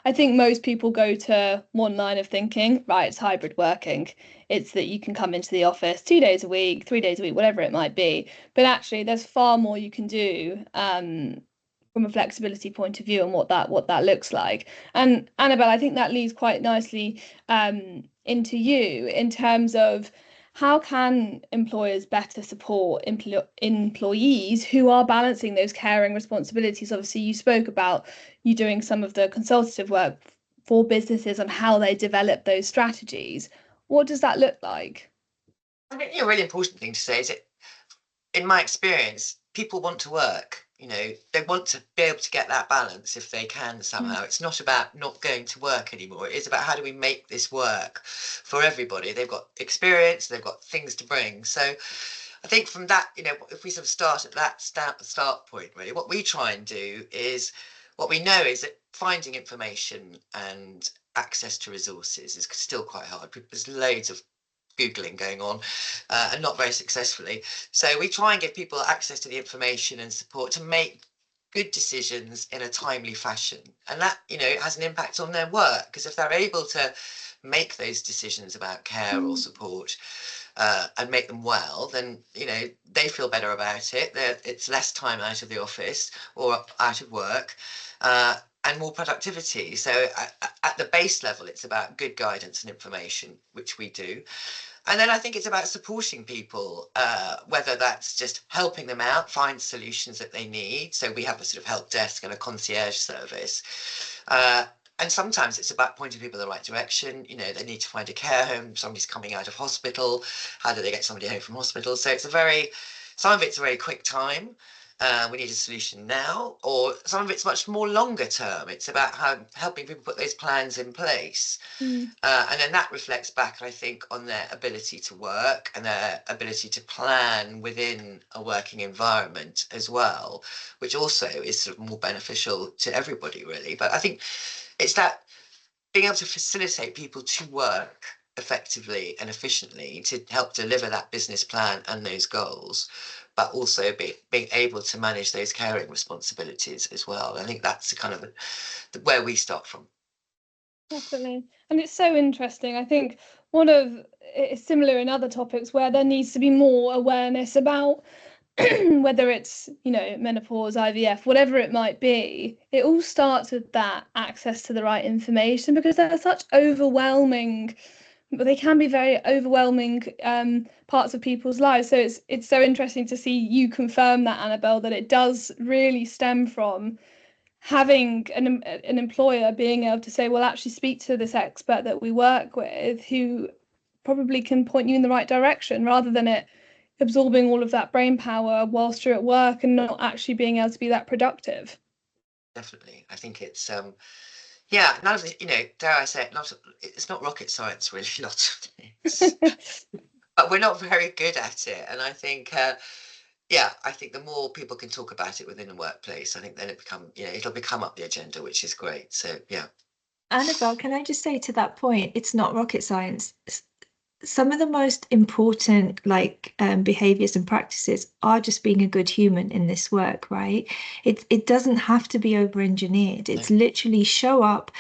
I think most people go to one line of thinking, right, it's hybrid working. It's that you can come into the office 2 days a week, 3 days a week, whatever it might be. But actually there's far more you can do from a flexibility point of view and what that looks like. And Annabelle, I think that leads quite nicely into you in terms of how can employers better support employees who are balancing those caring responsibilities? Obviously, you spoke about you doing some of the consultative work for businesses on how they develop those strategies. What does that look like? I think a really important thing to say is that, in my experience, people want to work. they want to be able to get that balance if they can somehow. It's not about not going to work anymore. It is about how do we make this work for everybody. They've got experience, they've got things to bring. So I think from that, if we sort of start at that start point, really, what we try and do is, what we know is that finding information and access to resources is still quite hard. There's loads of Googling going on and not very successfully. So we try and give people access to the information and support to make good decisions in a timely fashion. And that, has an impact on their work, because if they're able to make those decisions about care or support and make them well, then, they feel better about it. It's less time out of the office or out of work. And more productivity. So at the base level, it's about good guidance and information, which we do. And then I think it's about supporting people, whether that's just helping them out, find solutions that they need. So we have a sort of help desk and a concierge service. And sometimes it's about pointing people in the right direction. They need to find a care home, somebody's coming out of hospital. How do they get somebody home from hospital? So some of it's a very quick time. We need a solution now, or some of it's much more longer term. It's about helping people put those plans in place. And then that reflects back, I think, on their ability to work and their ability to plan within a working environment as well, which also is sort of more beneficial to everybody, really. But I think it's that being able to facilitate people to work effectively and efficiently to help deliver that business plan and those goals, but also being able to manage those caring responsibilities as well. I think that's the kind of where we start from. Definitely. And it's so interesting. I think it's similar in other topics where there needs to be more awareness about whether it's, menopause, IVF, whatever it might be. It all starts with that access to the right information, because they're such overwhelming, but they can be very overwhelming parts of people's lives. So it's so interesting to see you confirm that, Annabelle, that it does really stem from having an employer being able to say, well, actually speak to this expert that we work with who probably can point you in the right direction, rather than it absorbing all of that brain power whilst you're at work and not actually being able to be that productive. Definitely. I think it's none of it, dare I say it, it's not rocket science, really, lots of things. But we're not very good at it. And I think I think the more people can talk about it within the workplace, I think then it'll become up the agenda, which is great. So yeah. Annabelle, can I just say to that point, it's not rocket science. Some of the most important behaviors and practices are just being a good human in this work, right? It doesn't have to be over-engineered. It's literally show up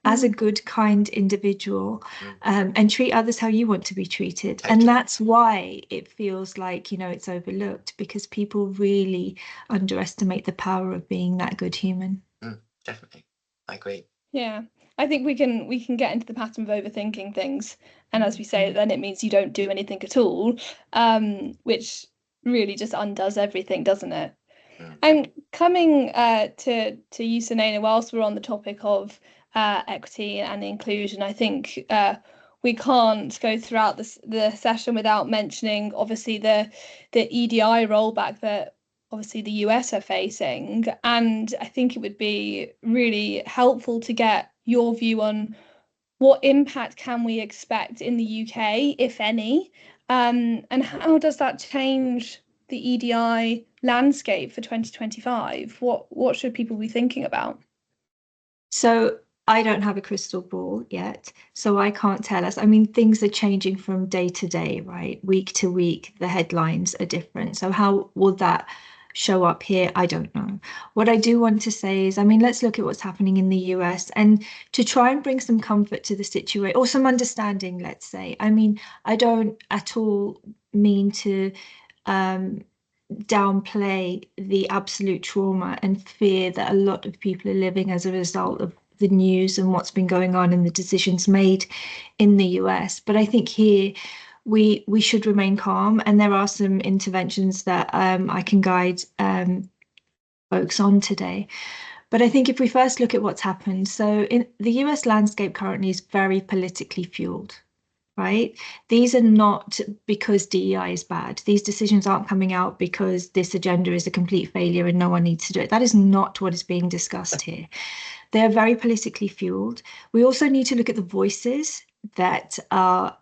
as a good, kind individual and treat others how you want to be treated. And that's why it feels like, it's overlooked, because people really underestimate the power of being that good human. Definitely. I agree. Yeah. I think we can get into the pattern of overthinking things, and as we say, then it means you don't do anything at all, which really just undoes everything, doesn't it? And coming to you, Selena, whilst we're on the topic of equity and inclusion, I think we can't go throughout the session without mentioning, obviously, the EDI rollback that obviously the US are facing. And I think it would be really helpful to get your view on what impact can we expect in the UK, if any, and how does that change the EDI landscape for 2025? What should people be thinking about? So I don't have a crystal ball yet, so I can't tell us. I mean, things are changing from day to day, right? Week to week, the headlines are different. So how will that show up here? I don't know. What I do want to say is, let's look at what's happening in the US and to try and bring some comfort to the situation, or some understanding, let's say. I don't at all mean to downplay the absolute trauma and fear that a lot of people are living as a result of the news and what's been going on and the decisions made in the US. But I think here we should remain calm, and there are some interventions that I can guide folks on today. But I think if we first look at what's happened, so in the US landscape currently is very politically fueled, right? These are not because DEI is bad. These decisions aren't coming out because this agenda is a complete failure and no one needs to do it. That is not what is being discussed here. They're very politically fueled. We also need to look at the voices that are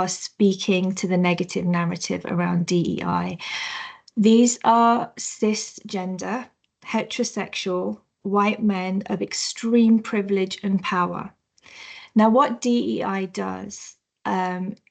speaking to the negative narrative around DEI. These are cisgender, heterosexual, white men of extreme privilege and power. Now, what DEI does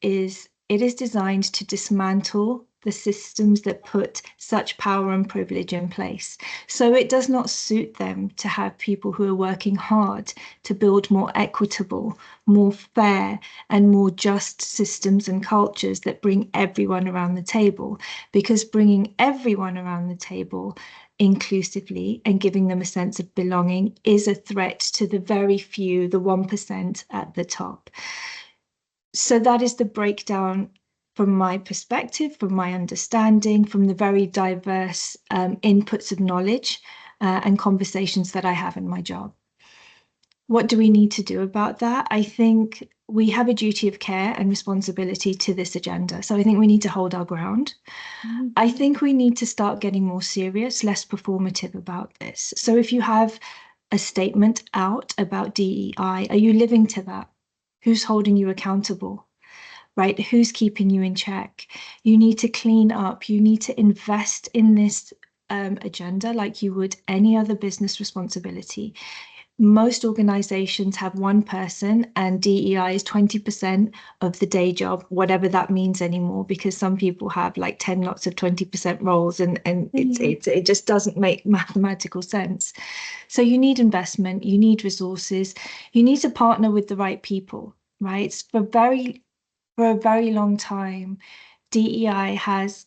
is it is designed to dismantle the systems that put such power and privilege in place. So it does not suit them to have people who are working hard to build more equitable, more fair, and more just systems and cultures that bring everyone around the table. Because bringing everyone around the table inclusively and giving them a sense of belonging is a threat to the very few, the 1% at the top. So that is the breakdown from my perspective, from my understanding, from the very diverse inputs of knowledge and conversations that I have in my job. What do we need to do about that? I think we have a duty of care and responsibility to this agenda. So I think we need to hold our ground. I think we need to start getting more serious, less performative about this. So if you have a statement out about DEI, are you living to that? Who's holding you accountable? Right? Who's keeping you in check? You need to clean up. You need to invest in this agenda like you would any other business responsibility. Most organizations have one person and DEI is 20% of the day job, whatever that means anymore, because some people have like 10 lots of 20% roles and it just doesn't make mathematical sense. So you need investment, you need resources, you need to partner with the right people, right? For a very long time, DEI has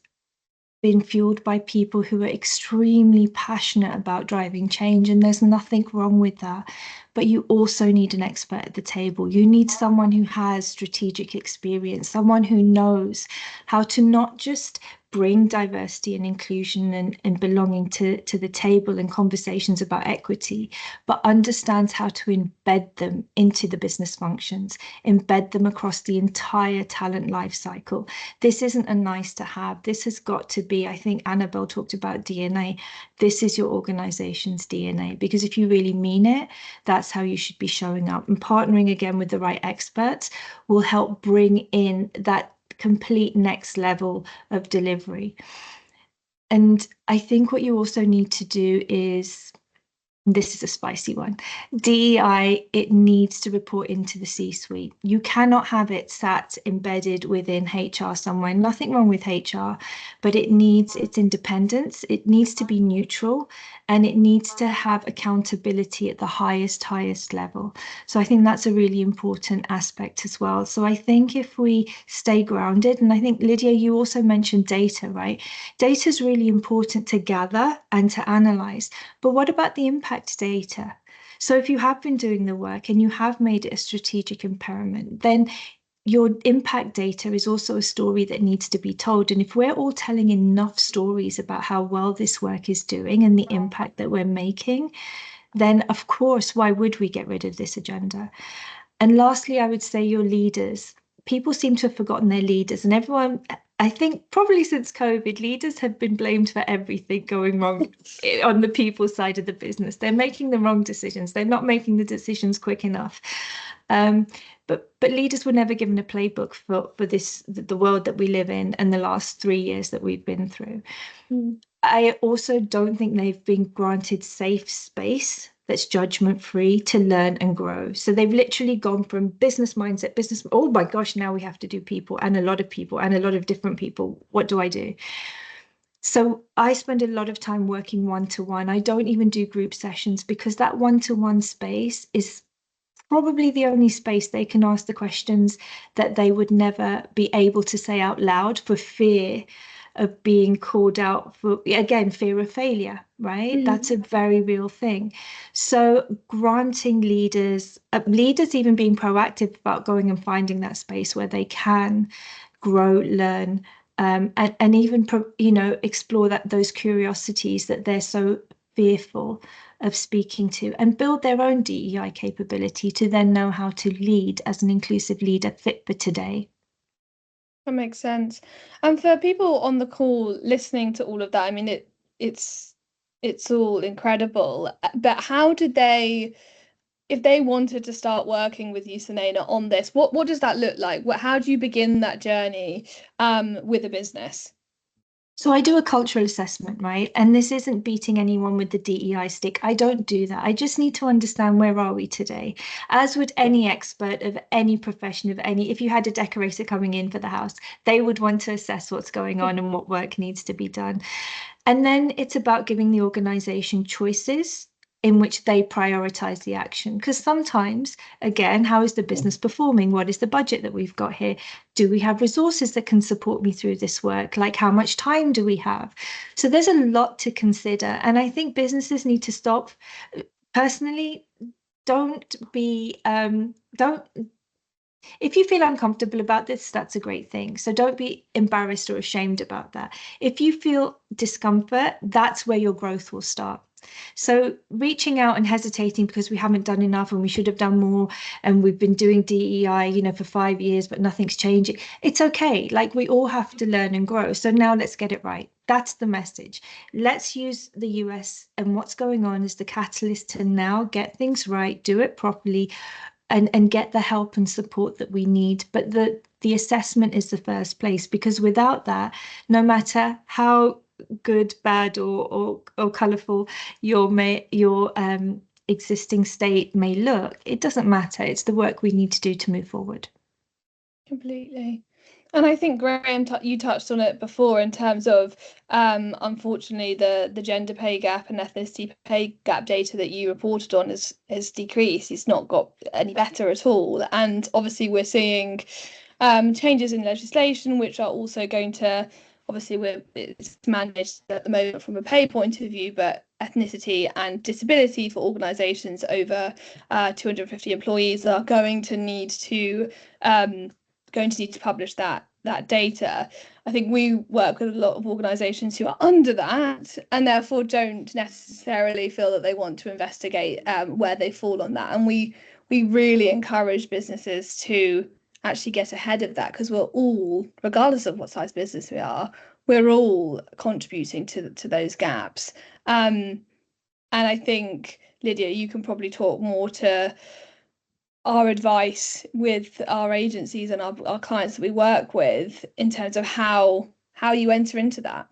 been fueled by people who are extremely passionate about driving change, and there's nothing wrong with that. But you also need an expert at the table. You need someone who has strategic experience, someone who knows how to not just bring diversity and inclusion and belonging to the table and conversations about equity, but understands how to embed them into the business functions, embed them across the entire talent life cycle. This isn't a nice to have. This has got to be, I think Annabelle talked about DNA. This is your organization's DNA, because if you really mean it, that's how you should be showing up. And partnering again with the right experts will help bring in that complete next level of delivery. And I think what you also need to do is, this is a spicy one, DEI, it needs to report into the C-suite. You cannot have it sat embedded within HR somewhere. Nothing wrong with HR, but it needs its independence. It needs to be neutral, and it needs to have accountability at the highest level. So I think that's a really important aspect as well. So I think if we stay grounded, and I think, Lydia, you also mentioned data, right? Data is really important to gather and to analyze, but what about the impact data? So if you have been doing the work and you have made it a strategic impairment, then your impact data is also a story that needs to be told. And if we're all telling enough stories about how well this work is doing and the impact that we're making, then of course, why would we get rid of this agenda? And lastly, I would say your leaders. People seem to have forgotten their leaders, and everyone, I think probably since COVID, leaders have been blamed for everything going wrong on the people side of the business. They're making the wrong decisions. They're not making the decisions quick enough. But leaders were never given a playbook for the world that we live in and the last 3 years that we've been through. I also don't think they've been granted safe space that's judgment-free to learn and grow. So they've literally gone from business mindset, oh my gosh, now we have to do people and a lot of different people. What do I do? So I spend a lot of time working one-to-one. I don't even do group sessions, because that one-to-one space is probably the only space they can ask the questions that they would never be able to say out loud for fear of being called out for, again, fear of failure, right? That's a very real thing. So granting leaders even being proactive about going and finding that space where they can grow, learn, and even, explore those curiosities that they're so fearful of speaking to, and build their own DEI capability to then know how to lead as an inclusive leader fit for today. That makes sense. And for people on the call listening to all of that, I mean, it's all incredible. But how did they, if they wanted to start working with you, Selena, on this, what does that look like? How do you begin that journey with a business? So I do a cultural assessment, right? And this isn't beating anyone with the DEI stick. I don't do that. I just need to understand, where are we today? As would any expert of any profession, of any, if you had a decorator coming in for the house, they would want to assess what's going on and what work needs to be done. And then it's about giving the organization choices in which they prioritize the action. Because sometimes, again, how is the business performing? What is the budget that we've got here? Do we have resources that can support me through this work? Like, how much time do we have? So there's a lot to consider. And I think businesses need to stop. Personally, if you feel uncomfortable about this, that's a great thing. So don't be embarrassed or ashamed about that. If you feel discomfort, that's where your growth will start. So reaching out and hesitating because we haven't done enough and we should have done more, and we've been doing DEI, for 5 years, but nothing's changing. It's okay. Like, we all have to learn and grow. So now let's get it right. That's the message. Let's use the US and what's going on as the catalyst to now get things right, do it properly, and get the help and support that we need. But the assessment is the first place, because without that, no matter how good, bad, or colourful your existing state may look, it doesn't matter. It's the work we need to do to move forward. Completely. And I think, Graeme, you touched on it before in terms of, unfortunately, the gender pay gap and ethnicity pay gap data that you reported on has decreased. It's not got any better at all. And obviously, we're seeing changes in legislation, which are also going to, obviously, it's managed at the moment from a pay point of view, but ethnicity and disability for organisations over 250 employees are going to need to publish that data. I think we work with a lot of organisations who are under that and therefore don't necessarily feel that they want to investigate where they fall on that. And we really encourage businesses to actually get ahead of that, because we're all, regardless of what size business we are, we're all contributing to those gaps. And I think, Lydia, you can probably talk more to our advice with our agencies and our clients that we work with in terms of how you enter into that.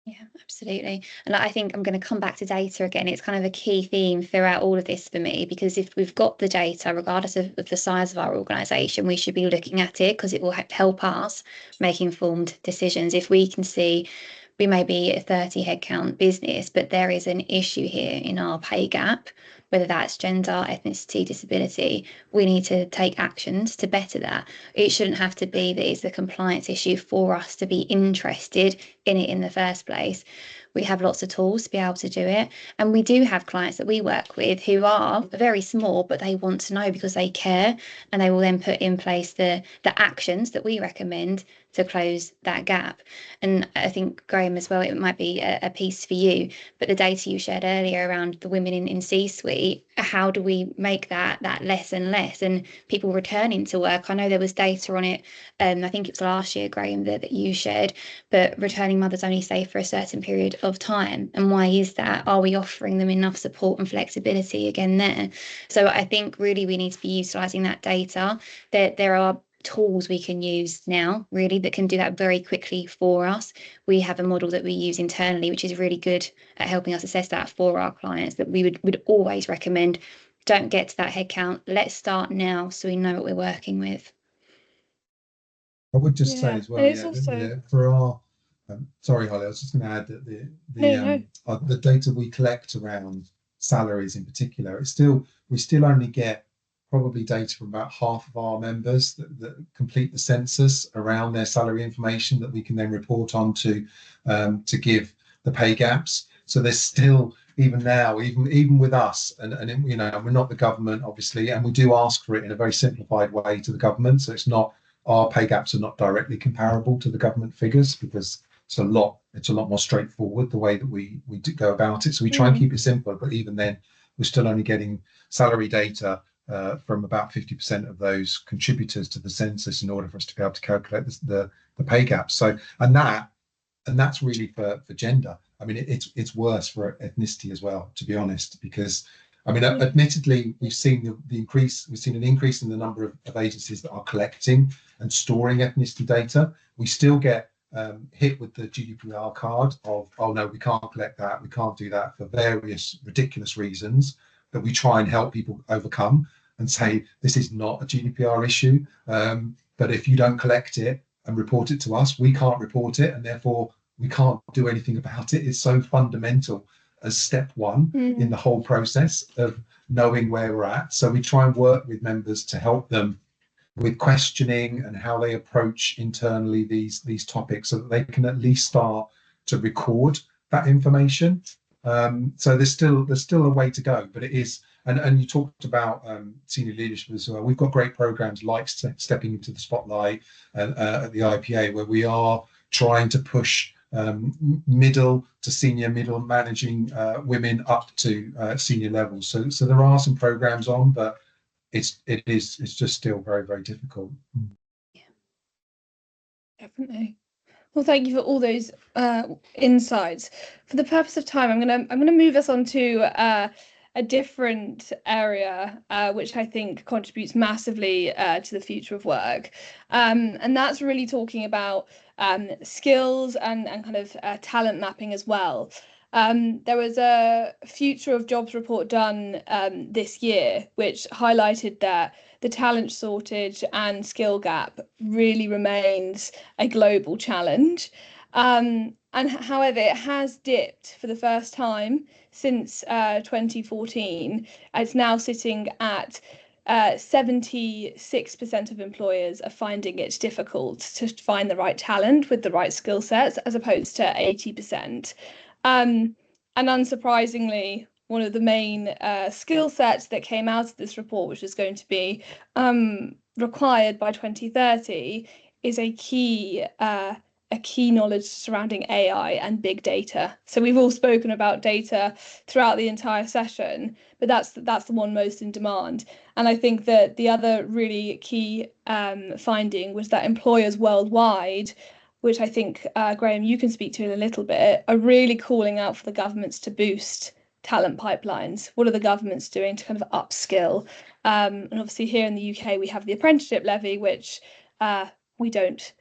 Yeah, absolutely. And I think I'm going to come back to data again. It's kind of a key theme throughout all of this for me, because if we've got the data, regardless of the size of our organisation, we should be looking at it, because it will help us make informed decisions. If we can see we may be a 30 headcount business, but there is an issue here in our pay gap, whether that's gender, ethnicity, disability, we need to take actions to better that. It shouldn't have to be that it's a compliance issue for us to be interested in it in the first place. We have lots of tools to be able to do it. And we do have clients that we work with who are very small, but they want to know because they care, and they will then put in place the actions that we recommend to close that gap. And I think, Graeme, as well, it might be a piece for you, but the data you shared earlier around the women in C-suite, how do we make that less and less, and people returning to work? I know there was data on it, I think it was last year, Graeme, that you shared, but returning mothers only stay for a certain period of time. And why is that? Are we offering them enough support and flexibility again there? So I think really we need to be utilising that data. There are tools we can use now really that can do that very quickly for us. We have a model that we use internally which is really good at helping us assess that for our clients, that we would always recommend. Don't get to that headcount, let's start now so we know what we're working with. I would just say as well, for our sorry, Holly, I was just going to add that the data we collect around salaries in particular, we still only get probably data from about half of our members that complete the census around their salary information that we can then report on to give the pay gaps. So there's still, even now, even with us, and we're not the government obviously, and we do ask for it in a very simplified way to the government. So it's not, our pay gaps are not directly comparable to the government figures, because it's a lot more straightforward the way that we do go about it. So we try and keep it simple, but even then we're still only getting salary data from about 50% of those contributors to the census in order for us to be able to calculate the pay gap. So and that's really for gender. I mean, it's worse for ethnicity as well, to be honest, because I mean, admittedly, we've seen an increase in the number of agencies that are collecting and storing ethnicity data. We still get hit with the GDPR card of, oh no, we can't collect that, we can't do that for various ridiculous reasons that we try and help people overcome and say, this is not a GDPR issue, but if you don't collect it and report it to us, we can't report it, and therefore we can't do anything about it. It's so fundamental as step one in the whole process of knowing where we're at. So we try and work with members to help them with questioning and how they approach internally these topics, so that they can at least start to record that information. So there's still a way to go, but it is. And you talked about senior leadership as well. We've got great programs like Stepping into the Spotlight at the IPA, where we are trying to push middle to senior middle managing women up to senior levels. So there are some programs on, but it's just still very, very difficult. Yeah, definitely. Well, thank you for all those insights. For the purpose of time, I'm gonna move us on to a different area, which I think contributes massively to the future of work, and that's really talking about skills and kind of talent mapping as well. There was a Future of Jobs report done this year, which highlighted that the talent shortage and skill gap really remains a global challenge. And however, it has dipped for the first time since 2014. It's now sitting at 76% of employers are finding it difficult to find the right talent with the right skill sets, as opposed to 80%. And unsurprisingly, one of the main skill sets that came out of this report, which is going to be required by 2030, is a key knowledge surrounding AI and big data. So we've all spoken about data throughout the entire session, but that's the one most in demand. And I think that the other really key finding was that employers worldwide, which I think, Graeme, you can speak to in a little bit, are really calling out for the governments to boost talent pipelines. What are the governments doing to kind of upskill? And obviously here in the UK, we have the apprenticeship levy, which we don't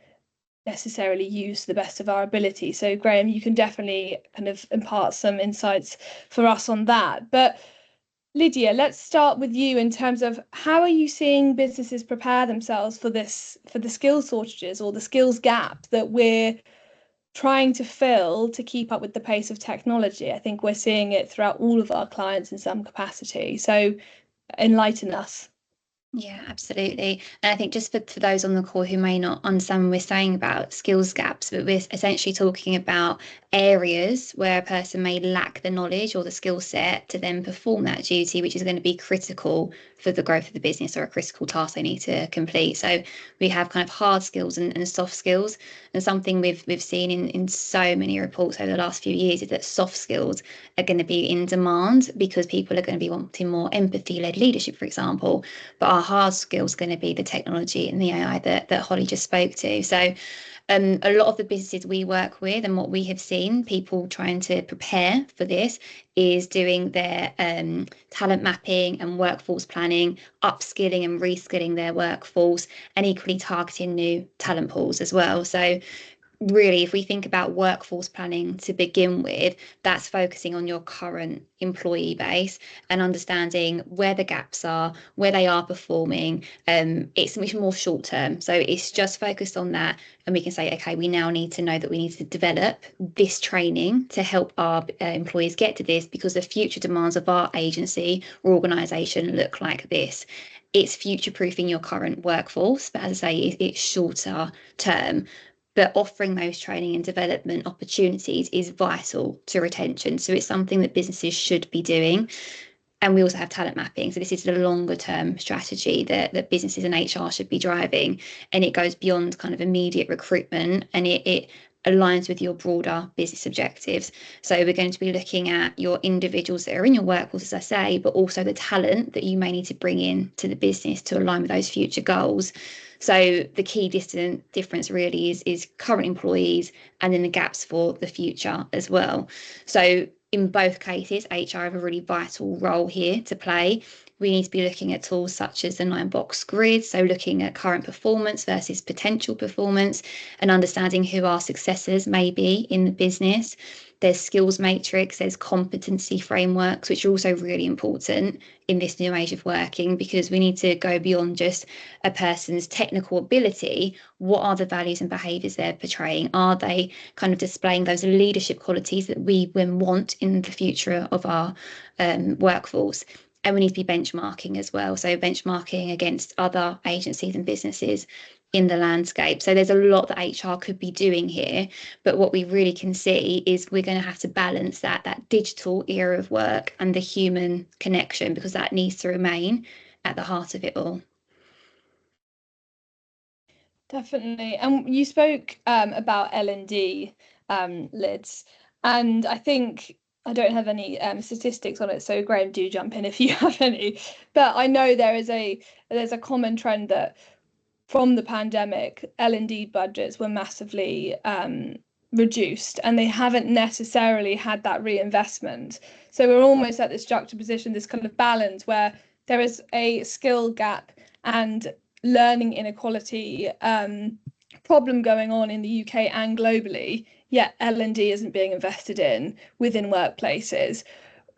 necessarily use to the best of our ability. So Graeme, you can definitely kind of impart some insights for us on that. But Lydia, let's start with you in terms of how are you seeing businesses prepare themselves for the skills shortages or the skills gap that we're trying to fill to keep up with the pace of technology? I think we're seeing it throughout all of our clients in some capacity. So enlighten us. Yeah, absolutely. And I think just for those on the call who may not understand what we're saying about skills gaps, but we're essentially talking about areas where a person may lack the knowledge or the skill set to then perform that duty, which is going to be critical for the growth of the business, or a critical task they need to complete. So we have kind of hard skills and soft skills. And something we've seen in so many reports over the last few years is that soft skills are going to be in demand because people are going to be wanting more empathy-led leadership, for example. But our hard skills are going to be the technology and the AI that Holly just spoke to. So a lot of the businesses we work with and what we have seen people trying to prepare for this is doing their talent mapping and workforce planning, upskilling and reskilling their workforce, and equally targeting new talent pools as well. So really, if we think about workforce planning to begin with, that's focusing on your current employee base and understanding where the gaps are, where they are performing. It's much more short term. So it's just focused on that. And we can say, okay, we now need to know that we need to develop this training to help our employees get to this, because the future demands of our agency or organisation look like this. It's future-proofing your current workforce, but as I say, it's shorter term. But offering those training and development opportunities is vital to retention. So it's something that businesses should be doing. And we also have talent mapping. So this is the longer term strategy that businesses and HR should be driving. And it goes beyond kind of immediate recruitment, and it aligns with your broader business objectives. So we're going to be looking at your individuals that are in your workforce, as I say, but also the talent that you may need to bring in to the business to align with those future goals. So the key difference really is current employees and then the gaps for the future as well. So in both cases, HR have a really vital role here to play. We need to be looking at tools such as the 9-box grid, so looking at current performance versus potential performance and understanding who our successors may be in the business. There's skills matrix, there's competency frameworks, which are also really important in this new age of working, because we need to go beyond just a person's technical ability. What are the values and behaviours they're portraying? Are they kind of displaying those leadership qualities that we want in the future of our workforce? And we need to be benchmarking as well. So benchmarking against other agencies and businesses in the landscape. So there's a lot that HR could be doing here, but what we really can see is we're going to have to balance that digital era of work and the human connection, because that needs to remain at the heart of it all. Definitely. And you spoke about L&D, Lids, and I think I don't have any statistics on it, so Graeme, do jump in if you have any. But I know there's a common trend that from the pandemic, L&D budgets were massively reduced, and they haven't necessarily had that reinvestment. So we're almost at this juxtaposition, this kind of balance where there is a skill gap and learning inequality problem going on in the UK and globally, yet L&D isn't being invested in within workplaces.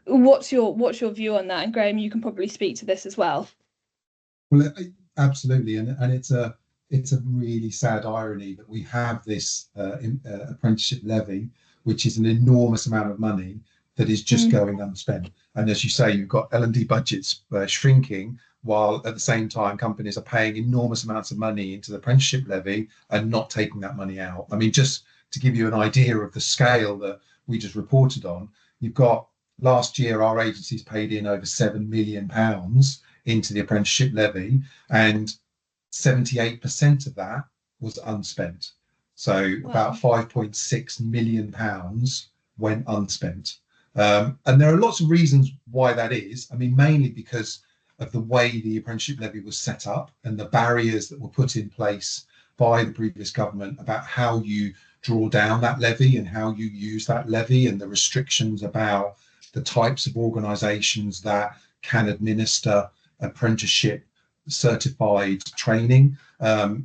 What's your view on that? And Graeme, you can probably speak to this as well. Well, absolutely, and it's a really sad irony that we have this apprenticeship levy, which is an enormous amount of money that is just going unspent. And as you say, you've got L&D budgets shrinking, while at the same time companies are paying enormous amounts of money into the apprenticeship levy and not taking that money out. I mean, just to give you an idea of the scale that we just reported on, you've got last year our agencies paid in over £7 million into the apprenticeship levy, and 78% of that was unspent. So wow. About £5.6 million went unspent. And there are lots of reasons why that is. I mean, mainly because of the way the apprenticeship levy was set up and the barriers that were put in place by the previous government about how you draw down that levy and how you use that levy, and the restrictions about the types of organisations that can administer apprenticeship certified training.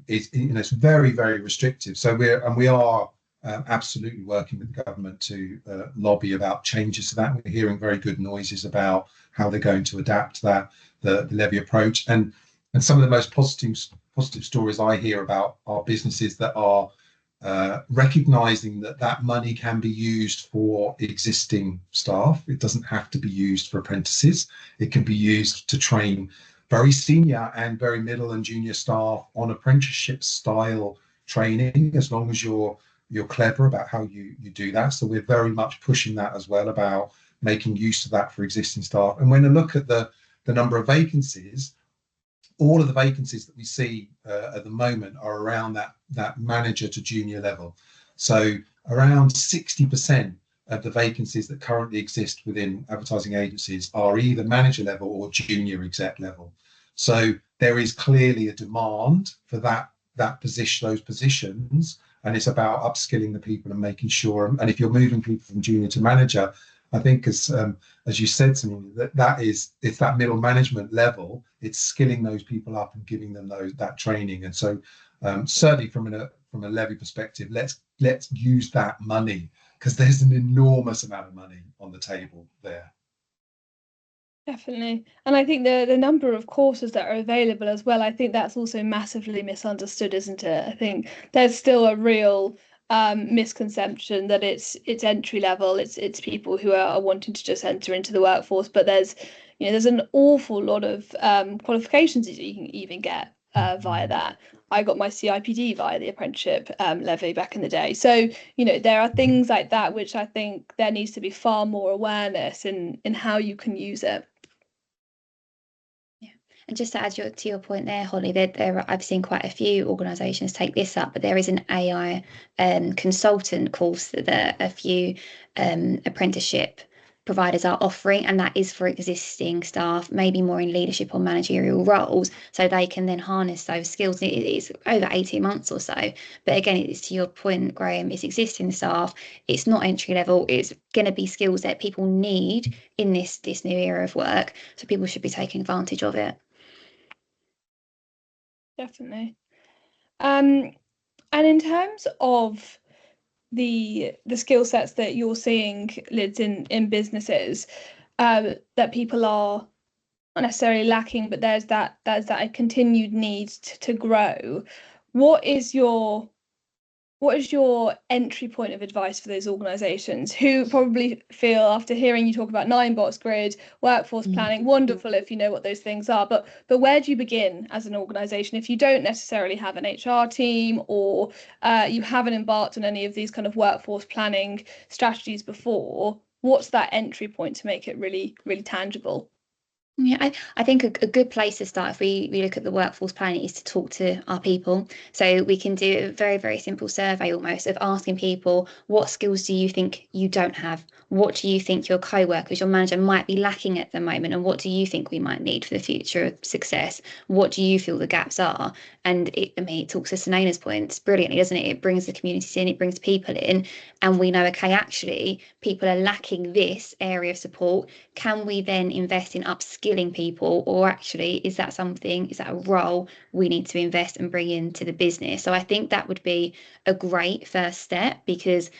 It's very, very restrictive. So we are absolutely working with the government to lobby about changes to that. We're hearing very good noises about how they're going to adapt that, the levy approach. And some of the most positive stories I hear about are businesses that are recognising that money can be used for existing staff. It doesn't have to be used for apprentices. It can be used to train very senior and very middle and junior staff on apprenticeship style training, as long as you're clever about how you do that. So we're very much pushing that as well, about making use of that for existing staff. And when I look at the number of vacancies, all of the vacancies that we see at the moment are around that manager to junior level. So around 60% of the vacancies that currently exist within advertising agencies are either manager level or junior exec level. So there is clearly a demand for that position, those positions, and it's about upskilling the people and making sure. And if you're moving people from junior to manager, I think as you said to me, it's that middle management level. It's skilling those people up and giving them that training. And so certainly from a levy perspective, let's use that money, because there's an enormous amount of money on the table there. Definitely. And I think the number of courses that are available as well, I think that's also massively misunderstood, isn't it? I think there's still a real misconception that it's entry level, it's people who are wanting to just enter into the workforce, but there's an awful lot of qualifications that you can even get via that. I got my CIPD via the apprenticeship levy back in the day. So there are things like that which I think there needs to be far more awareness in how you can use it. And just to add to your point there, Holly, I've seen quite a few organisations take this up, but there is an AI consultant course that a few apprenticeship providers are offering, and that is for existing staff, maybe more in leadership or managerial roles, so they can then harness those skills. It's over 18 months or so, but again, it's to your point, Graeme, it's existing staff, it's not entry level, it's going to be skills that people need in this new era of work, so people should be taking advantage of it. Definitely. And in terms of the skill sets that you're seeing, Lids, in businesses, that people are not necessarily lacking, but there's that a continued need to grow. What is your entry point of advice for those organisations who probably feel, after hearing you talk about 9-box grid, workforce planning, wonderful if you know what those things are, but where do you begin as an organisation if you don't necessarily have an HR team, or you haven't embarked on any of these kind of workforce planning strategies before? What's that entry point to make it really, really tangible? Yeah, I think a good place to start, if we look at the workforce planning, is to talk to our people. So we can do a very, very simple survey almost of asking people, what skills do you think you don't have? What do you think your co-workers, your manager might be lacking at the moment? And what do you think we might need for the future of success? What do you feel the gaps are? And it talks to Selena's points brilliantly, doesn't it? It brings the communities in, it brings people in, and we know, okay, actually, people are lacking this area of support. Can we then invest in upskilling people, or actually is that a role we need to invest and bring into the business? So I think that would be a great first step, because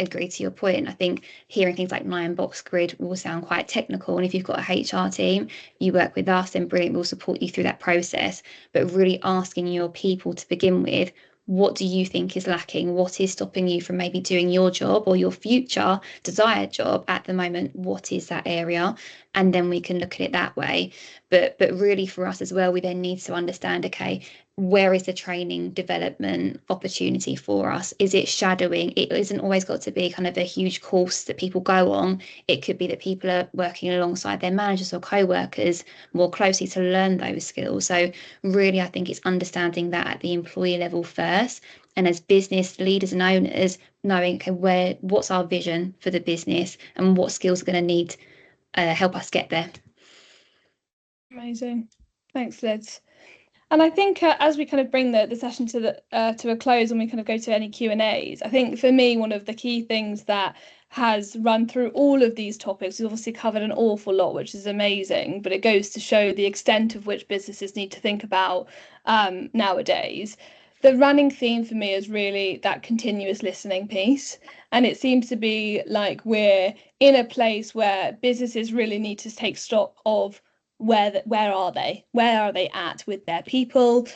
agree to your point, I think hearing things like 9-box grid will sound quite technical, and if you've got a HR team, you work with us, then brilliant, we'll support you through that process. But really asking your people to begin with, what do you think is lacking? What is stopping you from maybe doing your job or your future desired job at the moment? What is that area? And then we can look at it that way. But really for us as well, we then need to understand, okay, where is the training development opportunity for us? Is it shadowing? It isn't always got to be kind of a huge course that people go on. It could be that people are working alongside their managers or co-workers more closely to learn those skills. So really, I think it's understanding that at the employee level first, and as business leaders and owners, knowing, okay, what's our vision for the business and what skills are going to need help us get there. Amazing. Thanks, Liz. And I think as we kind of bring the session to a close, and we kind of go to any Q&As, I think for me, one of the key things that has run through all of these topics, we've obviously covered an awful lot, which is amazing, but it goes to show the extent of which businesses need to think about nowadays. The running theme for me is really that continuous listening piece. And it seems to be like we're in a place where businesses really need to take stock of where are they at with their people,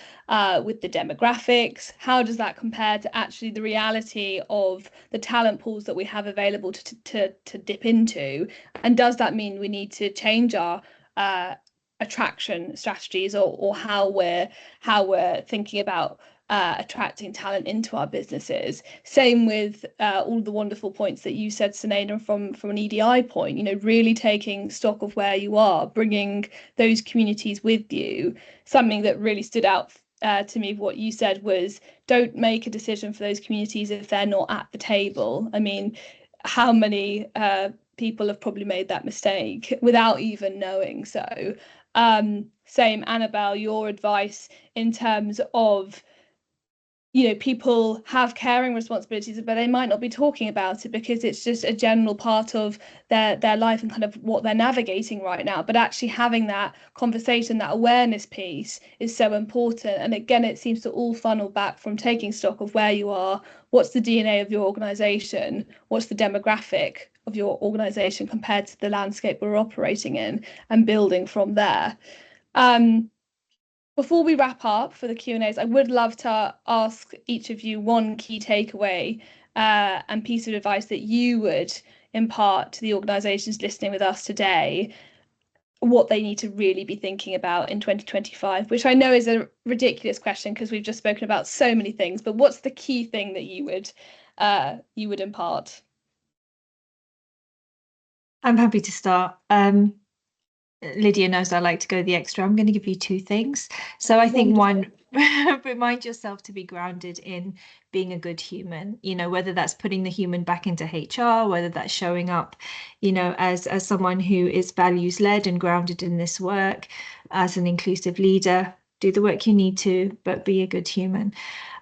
with the demographics. How does that compare to actually the reality of the talent pools that we have available to dip into? And does that mean we need to change our attraction strategies, or how we're thinking about attracting talent into our businesses? Same with all the wonderful points that you said, Selena, from an EDI point, really taking stock of where you are, bringing those communities with you. Something that really stood out to me, what you said, was don't make a decision for those communities if they're not at the table. I mean, how many people have probably made that mistake without even knowing? So same, Annabelle, your advice in terms of, people have caring responsibilities, but they might not be talking about it because it's just a general part of their life and kind of what they're navigating right now. But actually having that conversation, that awareness piece, is so important. And again, it seems to all funnel back from taking stock of where you are, what's the DNA of your organisation, what's the demographic of your organisation compared to the landscape we're operating in, and building from there. Before we wrap up for the Q&As, I would love to ask each of you one key takeaway and piece of advice that you would impart to the organisations listening with us today, what they need to really be thinking about in 2025, which I know is a ridiculous question because we've just spoken about so many things, but what's the key thing that you would impart? I'm happy to start. Lydia knows I like to go the extra. I'm going to give you 2 things. So I think one, remind yourself to be grounded in being a good human, whether that's putting the human back into HR, whether that's showing up, as someone who is values led and grounded in this work, as an inclusive leader. Do the work you need to, but be a good human.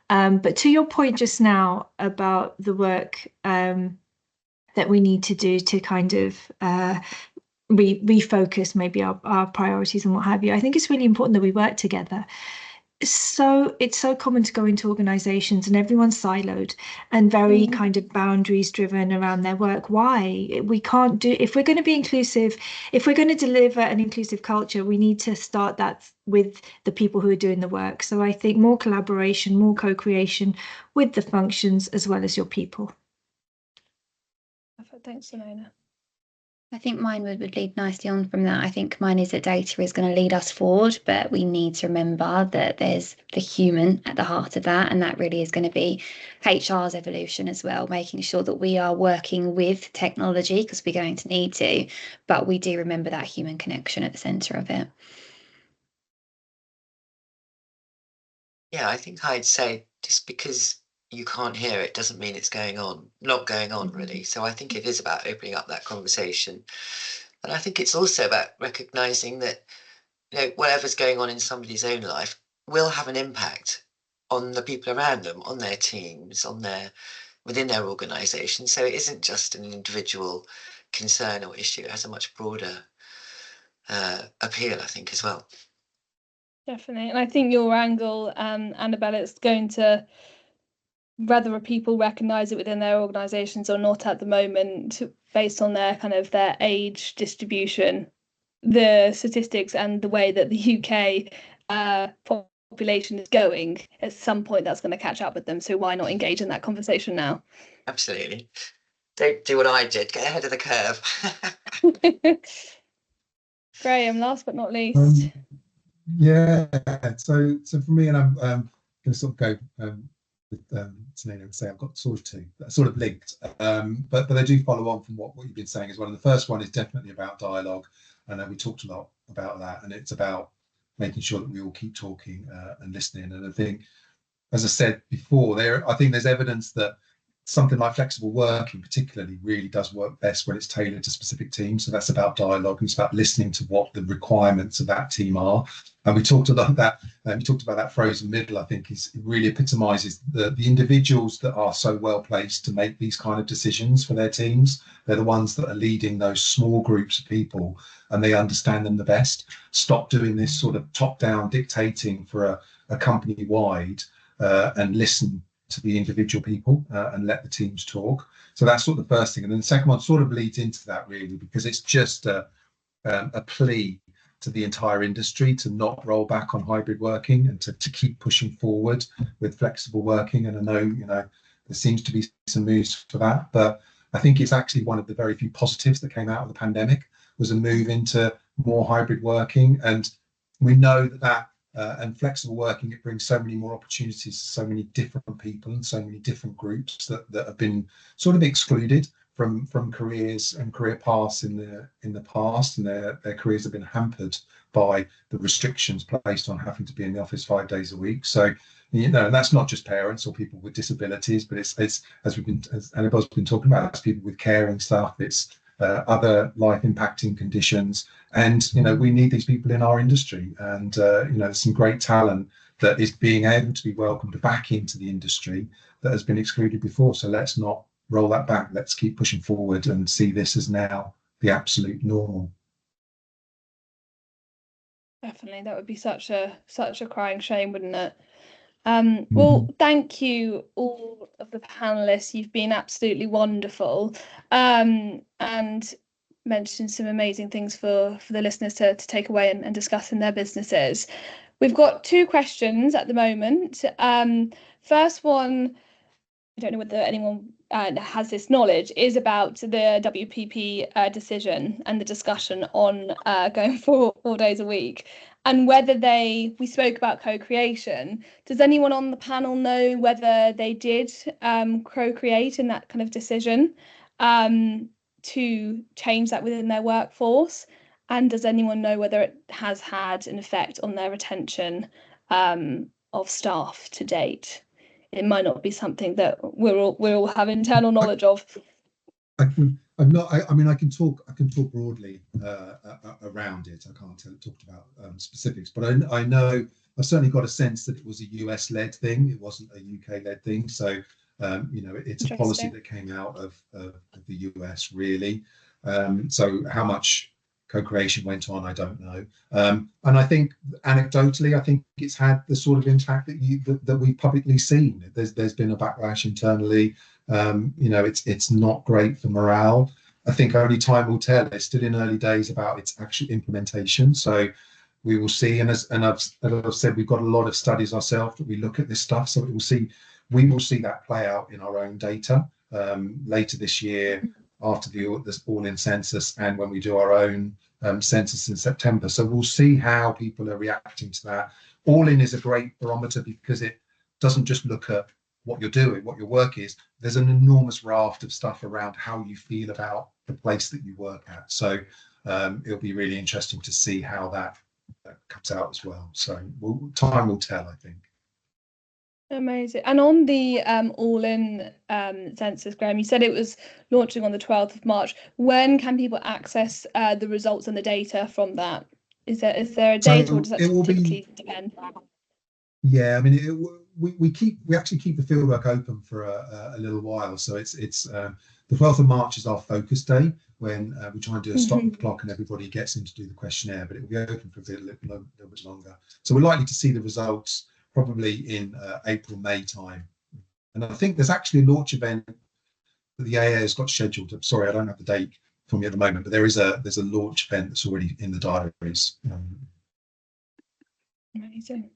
But to your point just now about the work that we need to do to kind of refocus maybe our priorities and what have you, I think it's really important that we work together. So it's so common to go into organizations and everyone's siloed and very kind of boundaries driven around their work. Why? We can't do, if we're going to be inclusive, if we're going to deliver an inclusive culture, we need to start that with the people who are doing the work. So I think more collaboration, more co-creation with the functions as well as your people. Thanks, Selena. I think mine would lead nicely on from that. I think mine is that data is going to lead us forward, but we need to remember that there's the human at the heart of that, and that really is going to be HR's evolution as well, making sure that we are working with technology because we're going to need to, but we do remember that human connection at the centre of it. Yeah, I think I'd say just because you can't hear it doesn't mean it's not going on really. So I think it is about opening up that conversation. And I think it's also about recognizing that, whatever's going on in somebody's own life will have an impact on the people around them, on their teams, within their organization. So it isn't just an individual concern or issue. It has a much broader appeal, I think, as well. Definitely. And I think your angle, Annabelle, it's going to, whether people recognise it within their organisations or not at the moment, based on their age distribution, the statistics and the way that the UK population is going, at some point that's going to catch up with them. So why not engage in that conversation now? Absolutely. Don't do what I did. Get ahead of the curve. Graeme, last but not least. Yeah. So for me, and I'm going to sort of go with Selena and say I've got sort of 2 that are sort of linked, but they do follow on from what you've been saying as well. And the first one is definitely about dialogue. I know we talked a lot about that, and it's about making sure that we all keep talking and listening. And I think, as I said before, I think there's evidence that something like flexible working particularly really does work best when it's tailored to specific teams. So that's about dialogue, and it's about listening to what the requirements of that team are. And we talked a lot about that. You talked about that frozen middle. I think it really epitomises the individuals that are so well placed to make these kind of decisions for their teams. They're the ones that are leading those small groups of people, and they understand them the best. Stop doing this sort of top-down dictating for a company wide, and listen to the individual people and let the teams talk. So that's sort of the first thing. And then the second one sort of leads into that really, because it's just a plea to the entire industry to not roll back on hybrid working and to keep pushing forward with flexible working. And I know, there seems to be some moves for that, but I think it's actually one of the very few positives that came out of the pandemic was a move into more hybrid working. And we know that and flexible working, it brings so many more opportunities to so many different people and so many different groups that have been sort of excluded from careers and career paths in the past, and their careers have been hampered by the restrictions placed on having to be in the office 5 days a week. So, and that's not just parents or people with disabilities, but it's as Annabelle's been talking about, it's people with caring stuff, it's other life impacting conditions. And, we need these people in our industry, and, there's some great talent that is being able to be welcomed back into the industry that has been excluded before. So let's not roll that back. Let's keep pushing forward and see this as now the absolute normal. Definitely, that would be such a crying shame, wouldn't it? Well, thank you all of the panelists. You've been absolutely wonderful, and mentioned some amazing things for the listeners to take away and discuss in their businesses. We've got 2 questions at the moment. First one, I don't know whether anyone has this knowledge, is about the WPP decision and the discussion on going 4 days a week, and whether we spoke about co-creation. Does anyone on the panel know whether they did co-create in that kind of decision to change that within their workforce? And does anyone know whether it has had an effect on their retention of staff to date? It might not be something that we all have internal knowledge of. I'm not. I mean, I can talk broadly around it. I can't talk about specifics, but I know I've certainly got a sense that it was a US-led thing. It wasn't a UK-led thing. So you know, it's a policy that came out of the US, really. So how much co-creation went on, I don't know. And I think anecdotally, I think it's had the sort of impact that we've publicly seen. There's been a backlash internally. You know, it's not great for morale. I think only time will tell. It's still in early days about its actual implementation. So we will see. And as I've said, we've got a lot of studies ourselves that we look at this stuff. So we will see that play out in our own data later this year, after the all-in census, and when we do our own census in September. So we'll see how people are reacting to that. All-in is a great barometer because it doesn't just look at what you're doing, what your work is. There's an enormous raft of stuff around how you feel about the place that you work at. So it'll be really interesting to see how that comes out as well. So time will tell, I think. Amazing. And on the all-in census, Graeme, you said it was launching on the 12th of March. When can people access the results and the data from that? Is there a date, or does that typically depend? Yeah, I mean, we actually keep the fieldwork open for a little while. So it's the 12th of March is our focus day, when we try and do a stop the clock and everybody gets in to do the questionnaire, but it will be open for a little bit longer. So we're likely to see the results probably in April, May time. And I think there's actually a launch event that the AA has got scheduled. I'm sorry, I don't have the date for me at the moment, but there's a launch event that's already in the diaries. Amazing.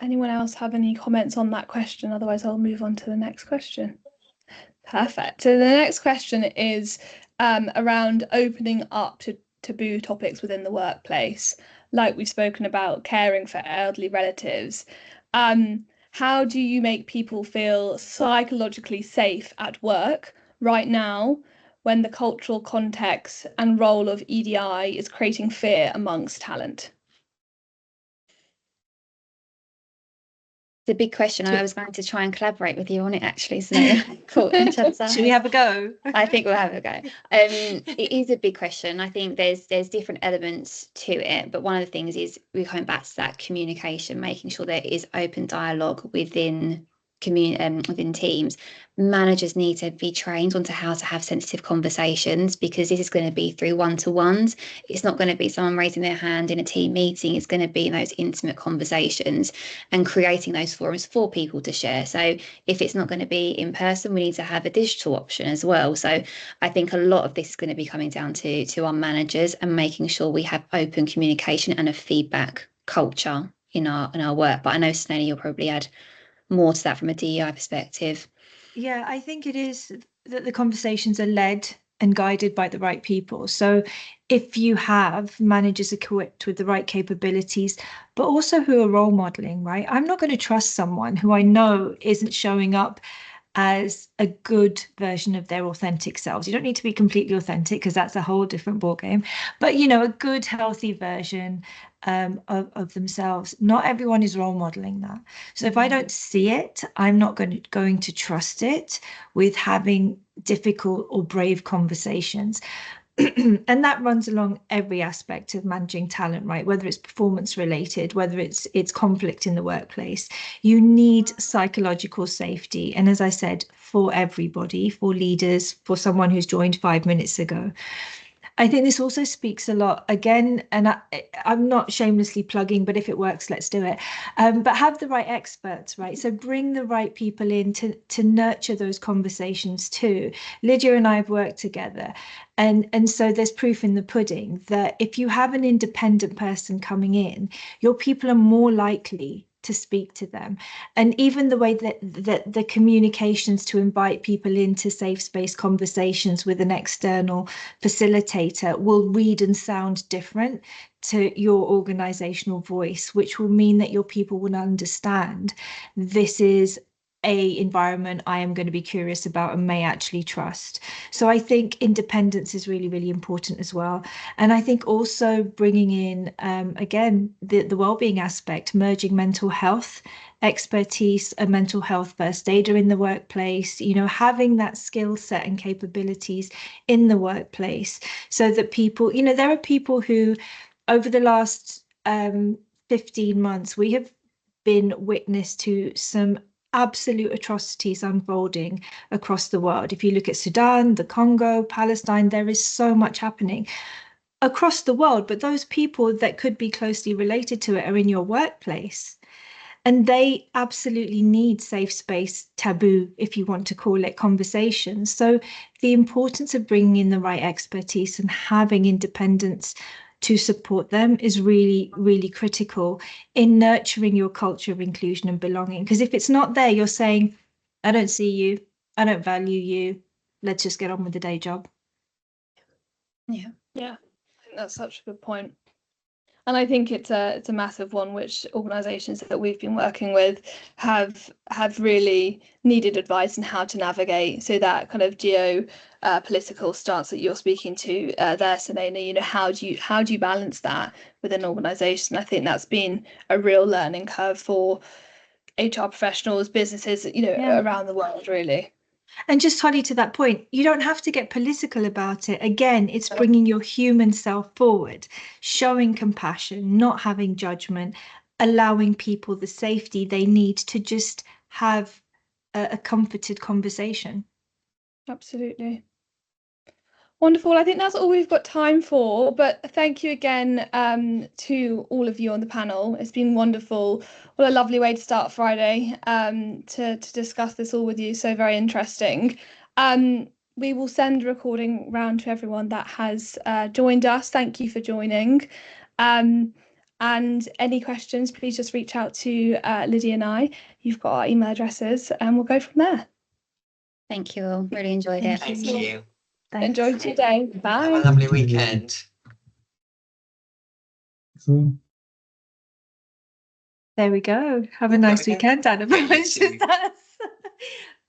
Anyone else have any comments on that question? Otherwise, I'll move on to the next question. Perfect. So the next question is around opening up to taboo topics within the workplace, like we've spoken about caring for elderly relatives. How do you make people feel psychologically safe at work right now, when the cultural context and role of EDI is creating fear amongst talent? It's a big question. I was going to try and collaborate with you on it, actually. So cool. Should we have a go? I think we'll have a go. It is a big question. I think there's different elements to it, but one of the things is we're coming back to that communication, making sure there is open dialogue within teams. Managers need to be trained onto how to have sensitive conversations, because this is going to be through one-to-ones. It's not going to be someone raising their hand in a team meeting. It's going to be in those intimate conversations and creating those forums for people to share. So if it's not going to be in person, we need to have a digital option as well. So I think a lot of this is going to be coming down to our managers and making sure we have open communication and a feedback culture in our work. But I know, Selena, you'll probably add more to that from a DEI perspective. Yeah, I think it is that the conversations are led and guided by the right people. So if you have managers equipped with the right capabilities, but also who are role modeling, right? I'm not going to trust someone who I know isn't showing up as a good version of their authentic selves. You don't need to be completely authentic, because that's a whole different ballgame, but you know, a good, healthy version of themselves. Not everyone is role modeling that. So if I don't see it, I'm not going to trust it with having difficult or brave conversations. And that runs along every aspect of managing talent, right? Whether it's performance related, whether it's conflict in the workplace, you need psychological safety. And as I said, for everybody, for leaders, for someone who's joined 5 minutes ago. I think this also speaks a lot, again, and I'm not shamelessly plugging, but if it works, let's do it. But have the right experts, right? So bring the right people in to nurture those conversations too. Lydia and I have worked together. And so there's proof in the pudding that if you have an independent person coming in, your people are more likely to speak to them. And even the way that the communications to invite people into safe space conversations with an external facilitator will read and sound different to your organizational voice, which will mean that your people will understand this is a environment I am going to be curious about and may actually trust. So I think independence is really, really important as well. And I think also bringing in, again, the well-being aspect, merging mental health expertise, a mental health first aider in the workplace, you know, having that skill set and capabilities in the workplace so that people, you know, there are people who over the last 15 months, we have been witness to some absolute atrocities unfolding across the world. If you look at Sudan, the Congo, Palestine, there is so much happening across the world, but those people that could be closely related to it are in your workplace. And they absolutely need safe space, taboo, if you want to call it, conversations. So the importance of bringing in the right expertise and having independence to support them is really, really critical in nurturing your culture of inclusion and belonging. Because if it's not there, you're saying, I don't see you, I don't value you, let's just get on with the day job. Yeah. Yeah, I think that's such a good point. And I think it's a massive one which organisations that we've been working with have really needed advice on how to navigate. So that kind of political stance that you're speaking to there, Selena, you know, how do you balance that with an organisation? I think that's been a real learning curve for HR professionals, businesses, you know, around the world, really. And just Holly, to that point, you don't have to get political about it. Again, it's bringing your human self forward, showing compassion, not having judgment, allowing people the safety they need to just have a comforted conversation. Absolutely. Wonderful. I think that's all we've got time for, but thank you again to all of you on the panel. It's been wonderful. What a lovely way to start Friday to discuss this all with you. So very interesting. We will send a recording round to everyone that has joined us. Thank you for joining. And any questions, please just reach out to Lydia and I. You've got our email addresses and we'll go from there. Thank you all. Really enjoyed it. Thank you. Thanks. Enjoy your day. Bye. Have a lovely weekend. So, There we go. Have a nice weekend, Annabelle. Yeah, you It's just too. us.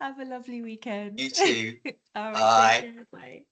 Have a lovely weekend. You too. All right, Bye. take care. Bye.